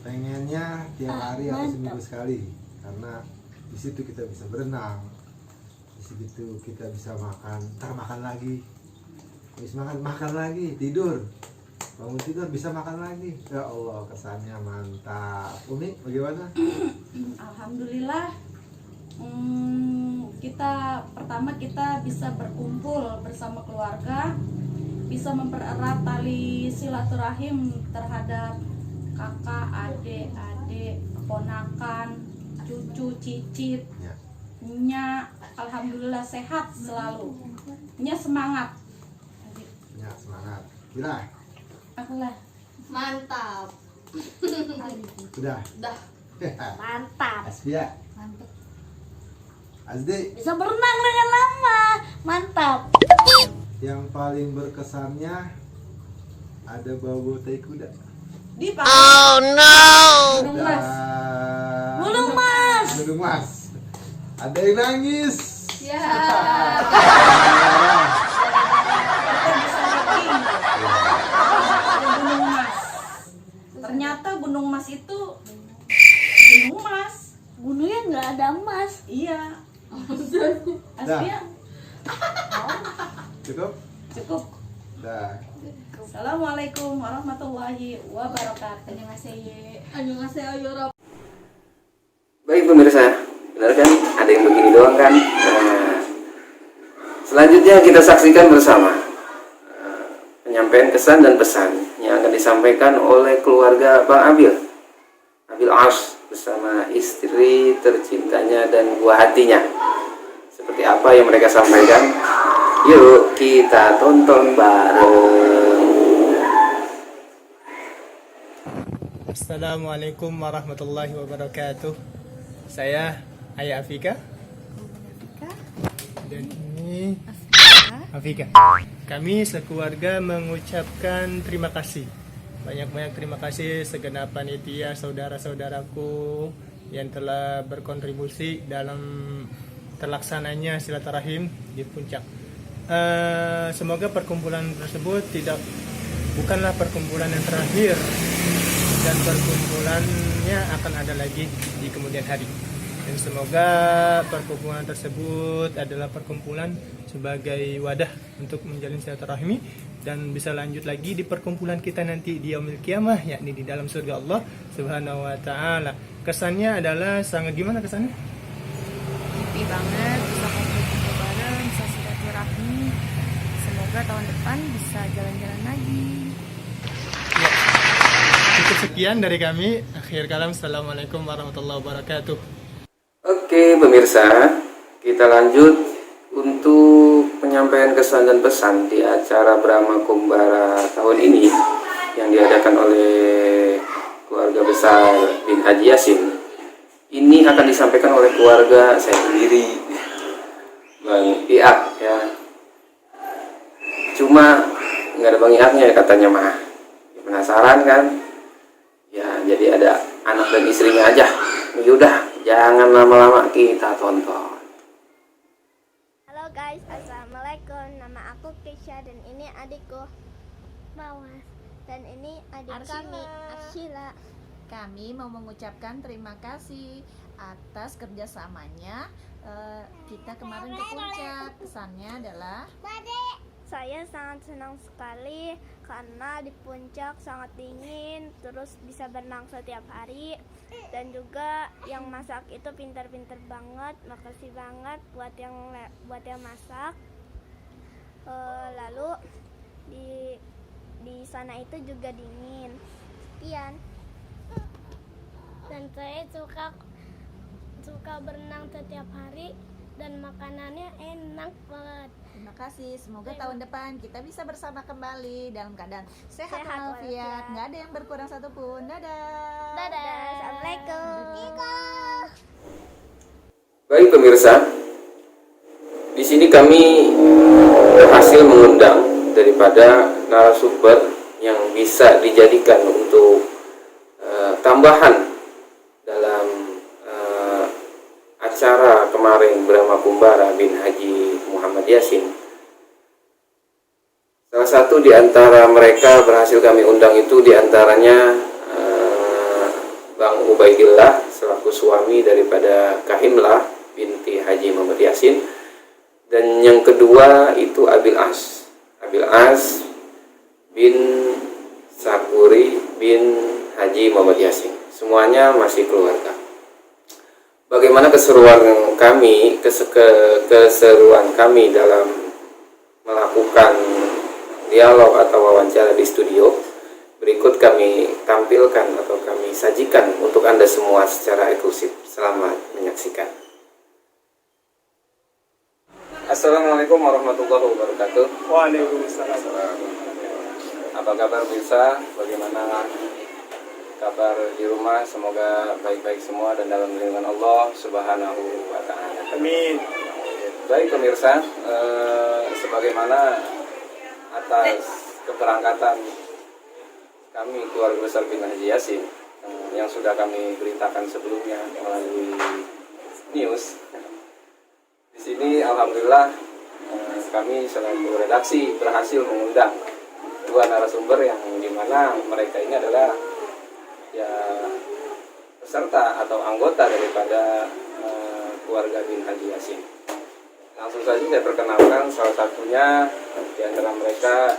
pengennya tiap hari atau seminggu sekali, karena di situ kita bisa berenang, di situ kita bisa makan, ntar makan lagi, habis makan lagi, tidur, bangun tidur bisa makan lagi. Ya Allah, kesannya mantap. Umi bagaimana? Alhamdulillah, pertama kita bisa berkumpul bersama keluarga, bisa mempererat tali silaturahim terhadap kakak, adik, keponakan, cucu, cicit, nya. Alhamdulillah sehat selalu, nya semangat. Ya, semangat. Gila. Akulah Mantap. Udah. Mantap. Asfia. Mantap. Azdi. Bisa berenang dengan lama. Mantap. Yang paling berkesannya ada bau tai kuda. Di Pak. Oh no. Gunung Mas. Gunung Mas. Gunung Mas. Ada yang nangis. Ya. Gunung Mas. Ternyata Gunung Mas itu Gunung Mas. Gunungnya nggak ada emas. Iya. Aslinya. Cukup? Cukup. Dah. Assalamualaikum warahmatullahi wabarakatuh. Annyeonghaseyo. Baik pemirsa, benar kan? Ada yang begini doang kan? Nah, selanjutnya kita saksikan bersama penyampaian kesan dan pesan yang akan disampaikan oleh keluarga Bang Abil Ars bersama istri tercintanya dan buah hatinya. Seperti apa yang mereka sampaikan? Yuk kita tonton bareng. Assalamualaikum warahmatullahi wabarakatuh. Saya Ayah Afika. Dan ini Afika. Kami sekeluarga mengucapkan terima kasih. Banyak-banyak terima kasih segenap panitia, saudara-saudaraku yang telah berkontribusi dalam terlaksananya silaturahim di Puncak. Semoga perkumpulan tersebut bukanlah perkumpulan yang terakhir, dan perkumpulannya akan ada lagi di kemudian hari. Dan semoga perkumpulan tersebut adalah perkumpulan sebagai wadah untuk menjalin silaturahmi dan bisa lanjut lagi di perkumpulan kita nanti di yaumil qiyamah, yakni di dalam surga Allah Subhanahu wa taala. Kesannya adalah sangat gimana kesannya? Happy banget bisa kumpul-kumpul bareng, bisa silaturahmi. Semoga tahun depan bisa jalan-jalan lagi. Cukup sekian dari kami. Akhir kalam, assalamualaikum warahmatullahi wabarakatuh. Oke pemirsa, kita lanjut untuk penyampaian kesan dan pesan di acara Brahma Kumbara tahun ini yang diadakan oleh keluarga besar bin Haji Yasin. Ini akan disampaikan oleh keluarga saya sendiri, Bang Iak ya. Cuma nggak ada Bang Iaknya katanya mah. Penasaran kan? Ya jadi ada anak dan istrinya aja. Yaudah, jangan lama-lama, kita tonton. Halo guys, assalamualaikum. Nama aku Keisha dan ini adikku Mawas. Dan ini adik kami Arshila. Kami mau mengucapkan terima kasih atas kerjasamanya kita kemarin ke puncak. Kesannya adalah saya sangat senang sekali karena di puncak sangat dingin, terus bisa berenang setiap hari, dan juga yang masak itu pintar-pintar banget. Makasih banget buat yang masak. Lalu di sana itu juga dingin. Sekian. Dan saya suka berenang setiap hari dan makanannya enak banget. terima kasih. Semoga tahun depan kita bisa bersama kembali dalam keadaan sehat walafiat, nggak ada yang berkurang satupun. Dadah. Dadah. Assalamualaikum. Baik pemirsa, di sini kami berhasil mengundang daripada narasumber yang bisa dijadikan untuk tambahan dalam acara kemarin Brahma Kumbara bin Haji Muhammad Yasin. Salah satu di antara mereka berhasil kami undang itu diantaranya Bang Ubaidillah selaku suami daripada Kahimlah binti Haji Muhammad Yasin, dan yang kedua itu Abil As bin Sakuri bin Haji Muhammad Yasin. Semuanya masih keluarga. Bagaimana keseruan kami dalam melakukan dialog atau wawancara di studio, berikut kami tampilkan atau kami sajikan untuk Anda semua secara eksklusif. Selamat menyaksikan. Assalamualaikum warahmatullahi wabarakatuh. Waalaikumsalam. Apa kabar pemirsa? Bagaimana kabar di rumah? Semoga baik-baik semua dan dalam lindungan Allah Subhanahu wa taala. Amin. Baik pemirsa, sebagaimana atas keberangkatan kami keluarga besar bin Haji Yasin yang sudah kami beritakan sebelumnya melalui news. Di sini alhamdulillah kami selaku redaksi berhasil mengundang dua narasumber yang dimana mereka ini adalah ya peserta atau anggota daripada keluarga bin Haji Yasin. Langsung saja saya perkenalkan salah satunya di antara mereka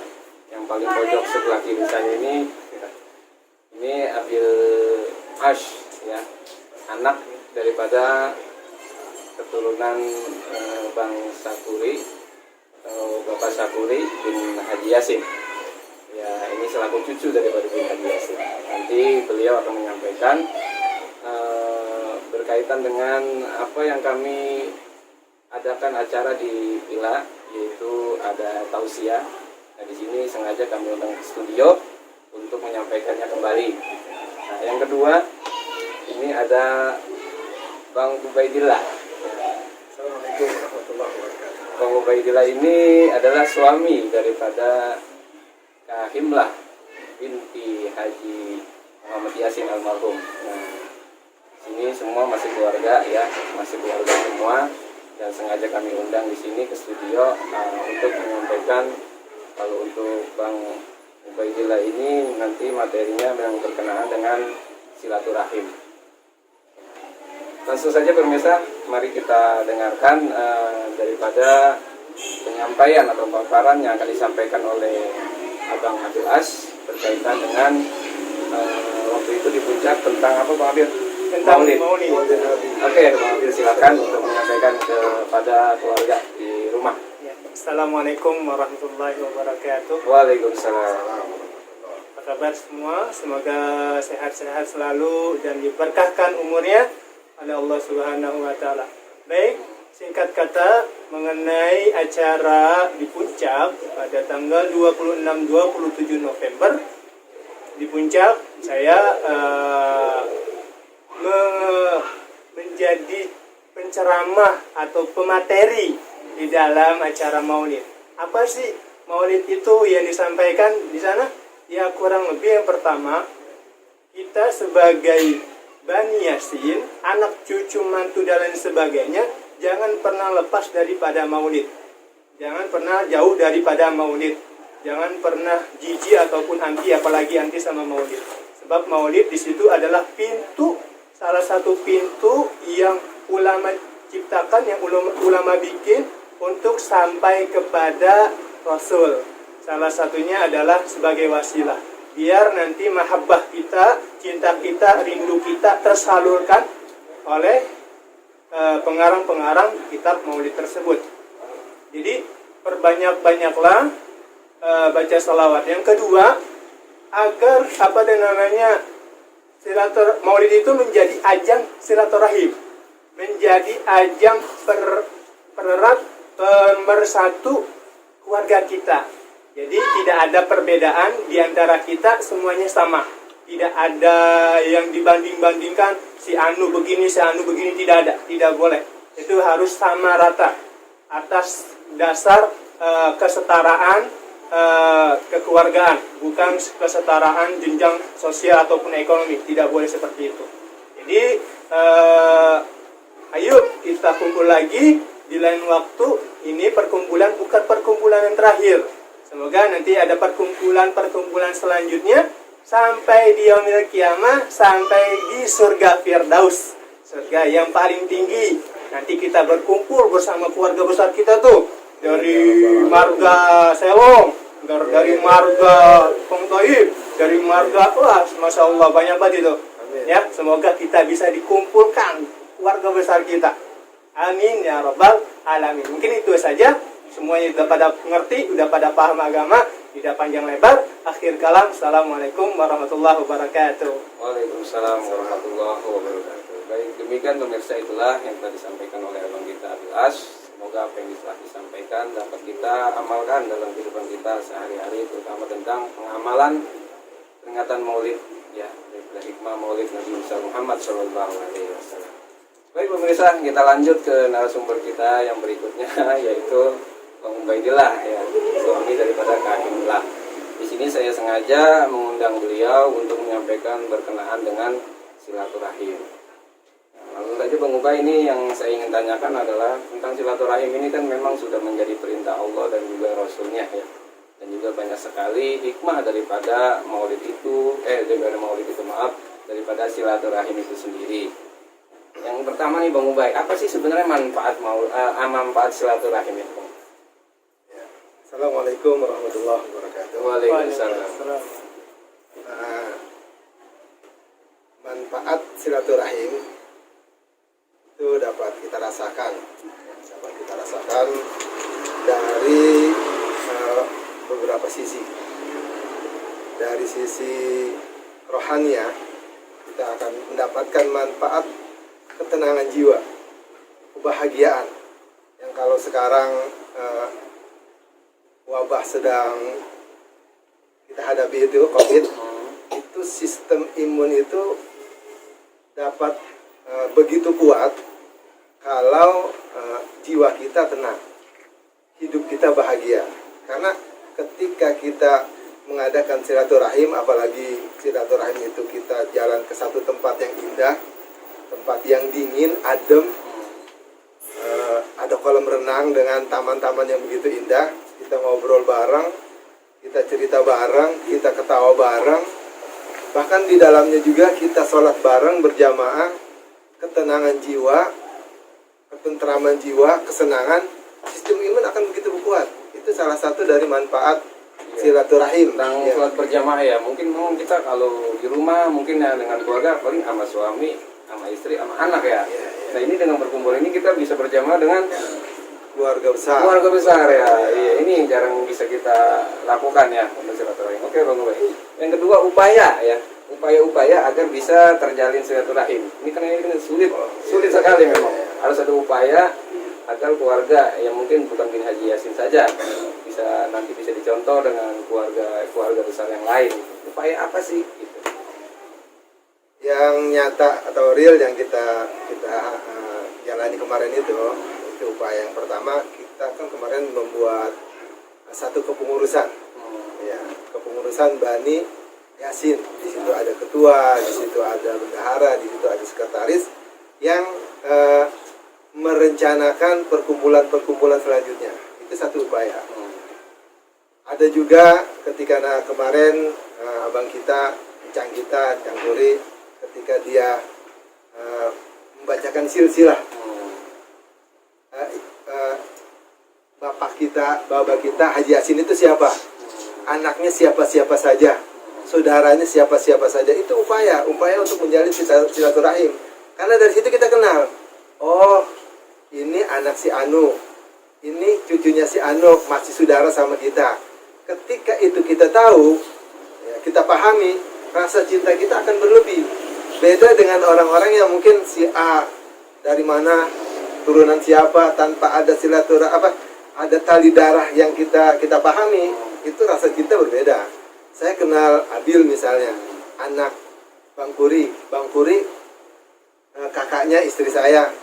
yang paling pojok sebelah kiri saya ini Abil Ash ya, anak daripada keturunan Bang Sakuri atau Bapak Sakuri bin Haji Yasin. Ya, ini selaku cucu daripada bin Haji Yasin. Nanti beliau akan menyampaikan berkaitan dengan apa yang kami adakan acara di Villa, yaitu ada tausiah. Nah, di sini sengaja kami undang ke studio untuk menyampaikannya kembali. Nah, yang kedua ini ada Bang Ubaidillah. Assalamualaikum warahmatullahi wabarakatuh. Bang Ubaidillah ini adalah suami daripada Kahimlah binti Haji Muhammad Yasin almarhum. Nah, sini semua masih keluarga ya, masih keluarga semua, dan sengaja kami undang di sini ke studio untuk menyampaikan kalau untuk Bang Ubaidillah ini nanti materinya yang berkenaan dengan silaturahim. Langsung saja pemirsa, mari kita dengarkan daripada penyampaian atau paparan yang akan disampaikan oleh Abang Abdul As berkaitan dengan waktu itu di puncak tentang apa Bang Abil? Tentang Maulid. Maulid. Oke, Bang Abil silakan untuk menyampaikan kepada keluarga di rumah. Assalamualaikum warahmatullahi wabarakatuh. Waalaikumsalam. Apa kabar semua? Semoga sehat-sehat selalu dan diberkahkan umurnya oleh Allah Subhanahu wa taala. Baik, singkat kata mengenai acara di Puncak pada tanggal 26-27 November di Puncak, saya menjadi penceramah atau pemateri di dalam acara Maulid. Apa sih Maulid itu yang disampaikan di sana? Ya kurang lebih yang pertama, kita sebagai Bani Yasin, anak cucu mantu dan lain sebagainya, jangan pernah lepas daripada Maulid. Jangan pernah jauh daripada Maulid. Jangan pernah jijik ataupun anti, apalagi anti sama Maulid. Sebab Maulid di situ adalah pintu, salah satu pintu yang ulama ciptakan, yang ulama bikin untuk sampai kepada Rasul. Salah satunya adalah sebagai wasilah. Biar nanti mahabbah kita, cinta kita, rindu kita tersalurkan oleh pengarang-pengarang kitab Maulid tersebut. Jadi perbanyak-banyaklah baca salawat. Yang kedua, agar Maulid itu menjadi ajang silaturahim, menjadi ajang pererat pemersatu keluarga kita. Jadi tidak ada perbedaan di antara kita, semuanya sama. Tidak ada yang dibanding-bandingkan, si Anu begini, si Anu begini, tidak ada, tidak boleh. Itu harus sama rata atas dasar kesetaraan kekeluargaan, bukan kesetaraan jenjang sosial ataupun ekonomi. Tidak boleh seperti itu. Jadi ayo kita kumpul lagi di lain waktu. Ini perkumpulan bukan perkumpulan yang terakhir. Semoga nanti ada perkumpulan selanjutnya sampai di yaumil qiyamah, sampai di surga Firdaus, surga yang paling tinggi. Nanti kita berkumpul bersama keluarga besar kita tuh, dari marga Selong, dari marga Pengtoib, dari marga, wah, masya Allah banyak banget itu. Ya, semoga kita bisa dikumpulkan keluarga besar kita. Amin ya rabbal alamin. Mungkin itu saja. Semuanya sudah pada mengerti, sudah pada paham agama, tidak panjang lebar. Akhir kalam, assalamualaikum warahmatullahi wabarakatuh. Waalaikumsalam warahmatullahi wabarakatuh. Baik, demikian pemirsa, itulah yang telah disampaikan oleh abang kita Abdul As. Semoga apa yang telah disampaikan dapat kita amalkan dalam kehidupan kita sehari-hari, terutama tentang pengamalan peringatan Maulid, ya, daripada hikmah Maulid Nabi Muhammad SAW. Baik pemirsa, kita lanjut ke narasumber kita yang berikutnya, yaitu Bang Ubaidillah, ya, suami daripada Kak Himlah. Di sini saya sengaja mengundang beliau untuk menyampaikan berkenaan dengan silaturahim. Lalu saja Bang Ubay, ini yang saya ingin tanyakan adalah tentang silaturahim ini kan memang sudah menjadi perintah Allah dan juga Rasulnya, ya. Dan juga banyak sekali hikmah daripada Maulid itu, daripada silaturahim itu sendiri. Yang pertama nih Bang Ubay, apa sih sebenarnya manfaat silaturahim itu? Assalamualaikum warahmatullahi wabarakatuh. Waalaikumsalam. Manfaat silaturahim itu dapat kita rasakan dari beberapa sisi. Dari sisi rohania, kita akan mendapatkan manfaat ketenangan jiwa, kebahagiaan. Yang kalau sekarang wabah sedang kita hadapi itu COVID, itu sistem imun itu dapat begitu kuat kalau jiwa kita tenang, hidup kita bahagia. Karena ketika kita mengadakan silaturahim, apalagi silaturahim itu kita jalan ke satu tempat yang indah, tempat yang dingin, adem, ada kolam renang dengan taman-taman yang begitu indah, kita ngobrol bareng, kita cerita bareng, kita ketawa bareng, bahkan di dalamnya juga kita sholat bareng berjamaah, ketenangan jiwa, ketentraman jiwa, kesenangan, sistem imun akan begitu kuat. Itu salah satu dari manfaat silaturahim. Tentang Ya. sholat berjamaah ya, mungkin memang kita kalau di rumah mungkin ya dengan keluarga paling sama suami, sama istri, sama anak ya. Nah ini dengan berkumpul ini kita bisa berjamaah dengan keluarga besar. Keluarga besar ya. Iya, ini yang jarang bisa kita lakukan ya untuk silaturahim. Oke, Bang Ubay. Yang kedua upaya ya. Upaya-upaya agar bisa terjalin silaturahim. Ini kan sulit sekali memang. Harus ada upaya agar keluarga yang mungkin bukan bin Haji Yasin saja nanti bisa dicontoh dengan keluarga besar yang lain. Upaya apa sih? Gitu. Yang nyata atau real yang kita jalani kemarin itu upaya yang pertama, kita kan kemarin membuat satu kepengurusan, ya, kepengurusan Bani Yasin. Di situ ada ketua, di situ ada bendahara, di situ ada sekretaris yang merencanakan perkumpulan selanjutnya. Itu satu upaya. Ada juga ketika kemarin abang kita, Cang Guri, ketika dia membacakan silsilah, bapak kita Haji Yasin itu siapa? Anaknya siapa-siapa saja, saudaranya siapa-siapa saja. Itu upaya untuk menjalin silaturahim. Karena dari situ kita kenal, oh ini anak si Anu, ini cucunya si Anu, masih saudara sama kita. Ketika itu kita tahu, ya, kita pahami, rasa cinta kita akan berlebih. Beda dengan orang-orang yang mungkin si A dari mana, turunan siapa, tanpa ada ada tali darah yang kita pahami, itu rasa cinta berbeda. Saya kenal Abil misalnya, anak Bang Kuri, kakaknya istri saya.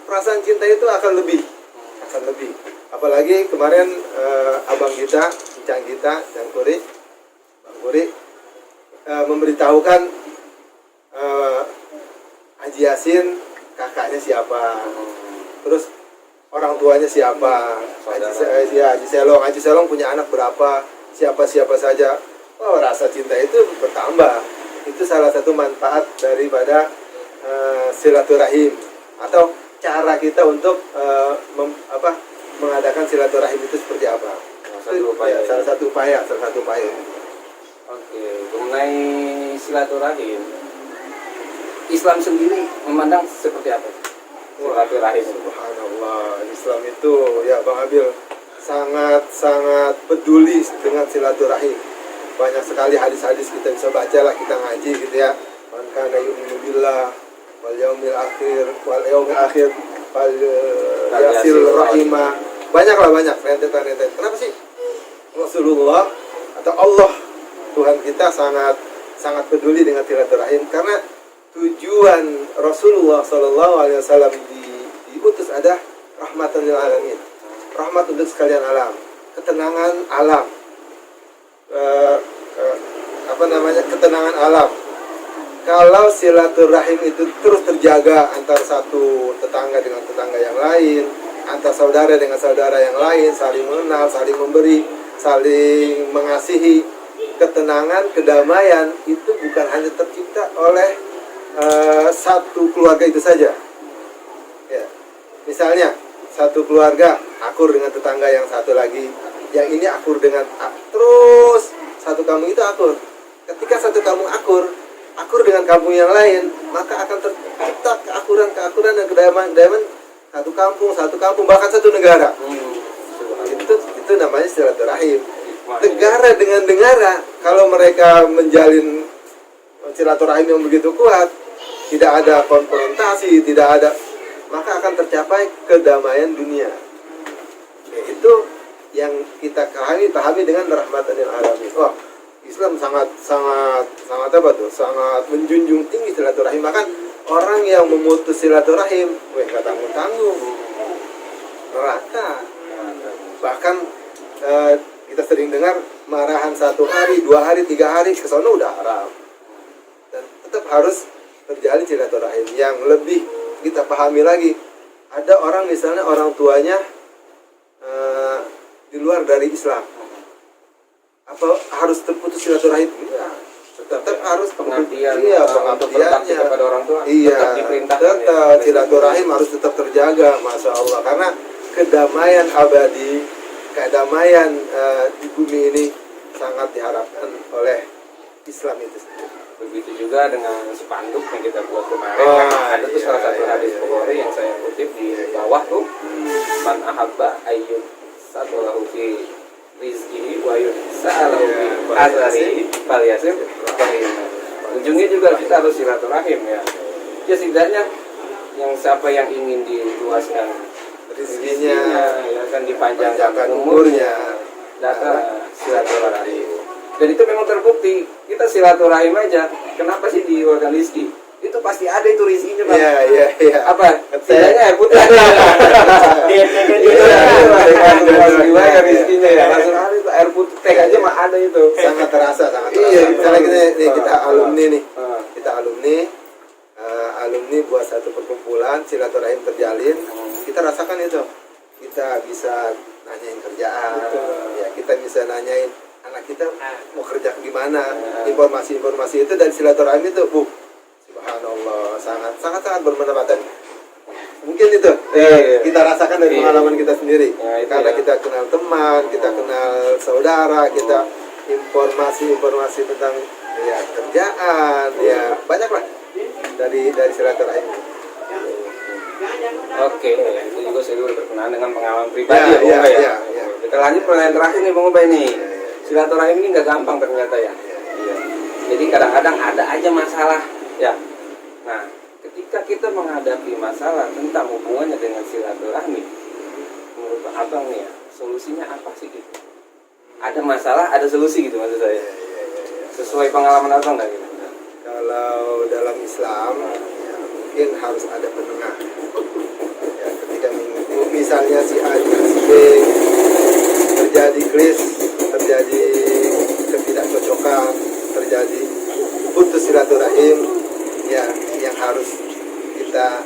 Perasaan cinta itu akan lebih. Apalagi kemarin abang kita, Cang kita, Bang Kuri memberitahukan Haji Yasin kakaknya siapa, terus orang tuanya siapa, Haji Selong punya anak berapa, siapa saja. Oh, rasa cinta itu bertambah. Itu salah satu manfaat daripada silaturahim, atau cara kita untuk mengadakan silaturahim itu seperti apa. Salah satu upaya. Oke, mengenai silaturahim, Islam sendiri memandang seperti apa silaturahim? Subhanallah, Islam itu ya Bang Abil sangat peduli dengan silaturahim. Banyak sekali hadis-hadis kita bisa baca lah, kita ngaji gitu ya. Man kana yu'minu billah wal yaumil akhir fal yasil rahimah. Banyak rentetan. Kenapa sih? Rasulullah atau Allah, Tuhan kita sangat peduli dengan silaturahim, karena tujuan Rasulullah SAW diutus ada rahmatan lil alamin, rahmat untuk sekalian alam, ketenangan alam, ketenangan alam. Kalau silaturahim itu terus terjaga antara satu tetangga dengan tetangga yang lain, antar saudara dengan saudara yang lain, saling mengenal, saling memberi, saling mengasihi, ketenangan, kedamaian itu bukan hanya tercipta oleh satu keluarga itu saja. Ya. Misalnya satu keluarga akur dengan tetangga yang satu lagi, yang ini akur dengan terus satu kampung itu akur. Ketika satu kampung akur dengan kampung yang lain, maka akan tercipta keakuran dan kedamaian satu kampung bahkan satu negara. Itu namanya silaturahim. Negara dengan negara, kalau mereka menjalin silaturahim yang begitu kuat, tidak ada konfrontasi, maka akan tercapai kedamaian dunia. Itu yang kita pahami dengan rahmatan lil alamin. Wah, Islam sangat menjunjung tinggi silaturahim. Bahkan orang yang memutus silaturahim, nggak tanggung-tanggung, neraka. Bahkan kita sering dengar marahan 1 hari, 2 hari, 3 hari ke sana udah haram. Dan tetap harus terjalin silaturahim. Yang lebih kita pahami lagi, ada orang misalnya orang tuanya di luar dari Islam, apa harus terputus silaturahim? Ya, tetap harus pengabdiannya kepada orang tua. Iya, tetap silaturahim harus tetap terjaga, masya Allah, karena kedamaian abadi, kedamaian di bumi ini sangat diharapkan oleh Islam itu sendiri. Begitu juga dengan spanduk yang kita buat kemarin. Ada tuh salah satu hadis Bukhari yang saya kutip di bawah tuh, man ahabba ayyun satulahu fi rizqihi wa yusa'alahu fi azari falyasir rahimah. Ujungnya juga kita harus silaturahim ya. Ya setidaknya yang siapa yang ingin diluaskan Rezekinya, ya kan dipanjangkan umurnya, datang silaturahim. Dan itu memang terbukti. Kita silaturahim aja. Kenapa sih dikeluarkan rezeki? Itu pasti ada itu rezekinya, Bang. Iya. Apa? Setidaknya air putih ada. Itu ada rezekinya ya. Langsung ada itu air putih teh aja mah ada itu. Sangat terasa. Iya, misalnya kita alumni nih. Kita alumni buat satu perkumpulan, silaturahim terjalin. Kita rasakan itu. Kita bisa nanyain kerjaan, ya kita bisa nanyain anak kita mau kerja gimana, informasi-informasi itu dan silaturahim itu, subhanallah, sangat bermanfaat. Mungkin itu kita rasakan dari pengalaman kita sendiri, karena kita kenal teman, kita kenal saudara, kita informasi tentang ya kerjaan, ya banyak lah dari silaturahim. Oke, itu juga saya juga berkenaan dengan pengalaman pribadi ya. Kita lanjut pertanyaan terakhir nih Bang Ubay nih. Silaturahim ini nggak gampang ternyata ya. Jadi kadang-kadang ada aja masalah ya. Nah, ketika kita menghadapi masalah tentang hubungannya dengan silaturahmi, menurut Abang nih ya, solusinya apa sih gitu? Ada masalah, ada solusi gitu maksud saya. Sesuai pengalaman Abang nggak gitu? Kalau dalam Islam ya, mungkin harus ada penengah. Ya, ketika misalnya si A dengan si B terjadi kris, terjadi ketidakcocokan, terjadi putus silaturahim, ya yang harus kita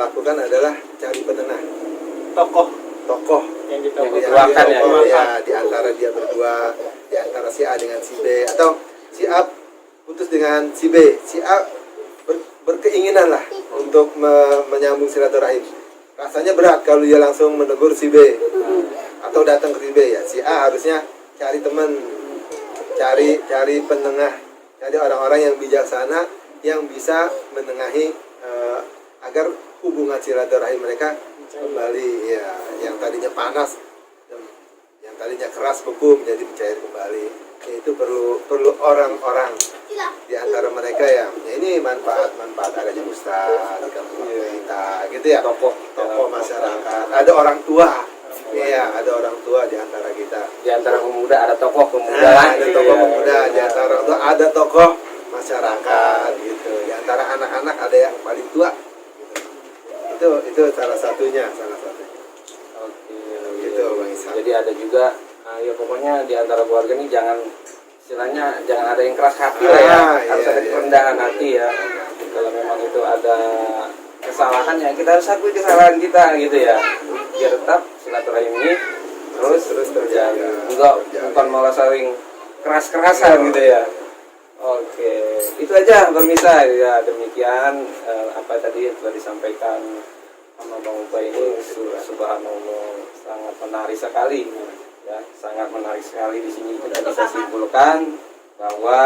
lakukan adalah cari penengah, tokoh yang dituakan ya di antara dia berdua, di antara si A dengan si B, atau si A putus dengan si B, si A berkeinginan lah untuk menyambung silaturahim. Rasanya berat kalau dia langsung menegur si B atau datang ke si B, ya si A harusnya cari teman, cari penengah, cari orang-orang yang bijaksana yang bisa menengahi agar hubungan silaturahim mereka kembali, ya yang tadinya panas, yang tadinya keras beku menjadi mencair kembali. Ya, itu perlu orang-orang di antara mereka yang ya ini manfaat adanya ustaz di kampung kita gitu ya, tokoh masyarakat, ada orang tua. Iya, ada orang tua di antara kita. Di antara pemuda ada tokoh pemuda, ada tokoh pemuda, di antara orang tua ada tokoh masyarakat gitu. Di antara anak-anak ada yang paling tua. Gitu. Itu salah satunya. Oke, gitu Bang Ishak. Jadi ada juga ya pokoknya di antara keluarga ini jangan istilahnya jangan ada yang keras hati lah ya. Harus ada kerendahan hati ya. Kalau memang itu ada kesalahan ya kita harus akui kesalahan kita gitu ya. Biar tetap silaturahim ini terus terjaga. Bukan malah saling keras-kerasan gitu ya. Oke, itu aja pemirsa ya, demikian apa tadi telah disampaikan sama Bang Ubay ini. Subhanallah, sangat menarik sekali ya, sangat menarik sekali. Di sini kita bisa simpulkan bahwa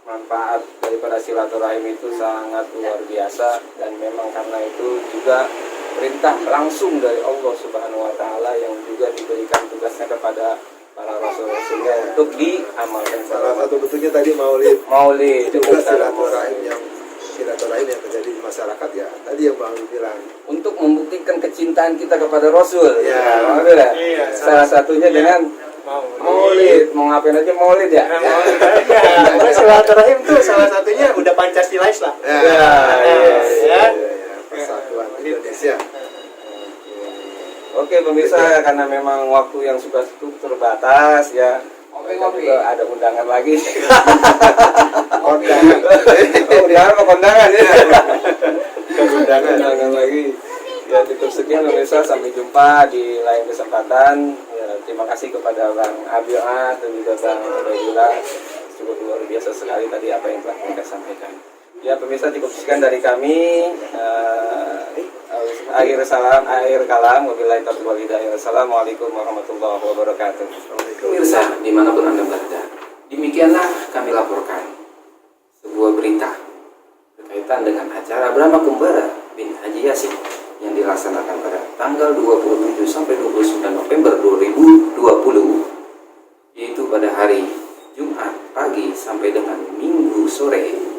manfaat daripada silaturahim itu sangat luar biasa, dan memang karena itu juga perintah langsung dari Allah Subhanahu wa taala yang juga diberikan tugasnya kepada para rasul-rasulnya untuk diamalkan. Salah satu bentuknya tadi maulid itu juga silaturahim yang terjadi di masyarakat ya. Tadi yang Bang bilang untuk membuktikan kecintaan kita kepada Rasul. Ya, salah satunya dengan maulid. Mau ngapain aja maulid ya? Silaturahim tuh salah satunya udah Pancasilais lah. Persatuan Indonesia. Oke pemirsa, karena memang waktu yang sudah cukup terbatas ya, kita juga ada undangan lagi. Undangan ya. Undangan lagi. Ya cukup sekian pemirsa, sampai jumpa di lain kesempatan. Ya, terima kasih kepada Bang Abiah dan juga Bang Ubaidillah. Cukup luar biasa sekali tadi apa yang telah mereka sampaikan. Ya pemirsa, cukup sekian dari kami. Akhir kalam, wabillahi taufiq wal hidayah. Assalamualaikum warahmatullahi wabarakatuh. Pemirsa, dimanapun Anda berada, demikianlah kami laporkan sebuah berita berkaitan dengan acara Brahma Kumbara bin Haji Yasin yang dilaksanakan pada tanggal 27 sampai 29 November 2020, yaitu pada hari Jumat pagi sampai dengan Minggu sore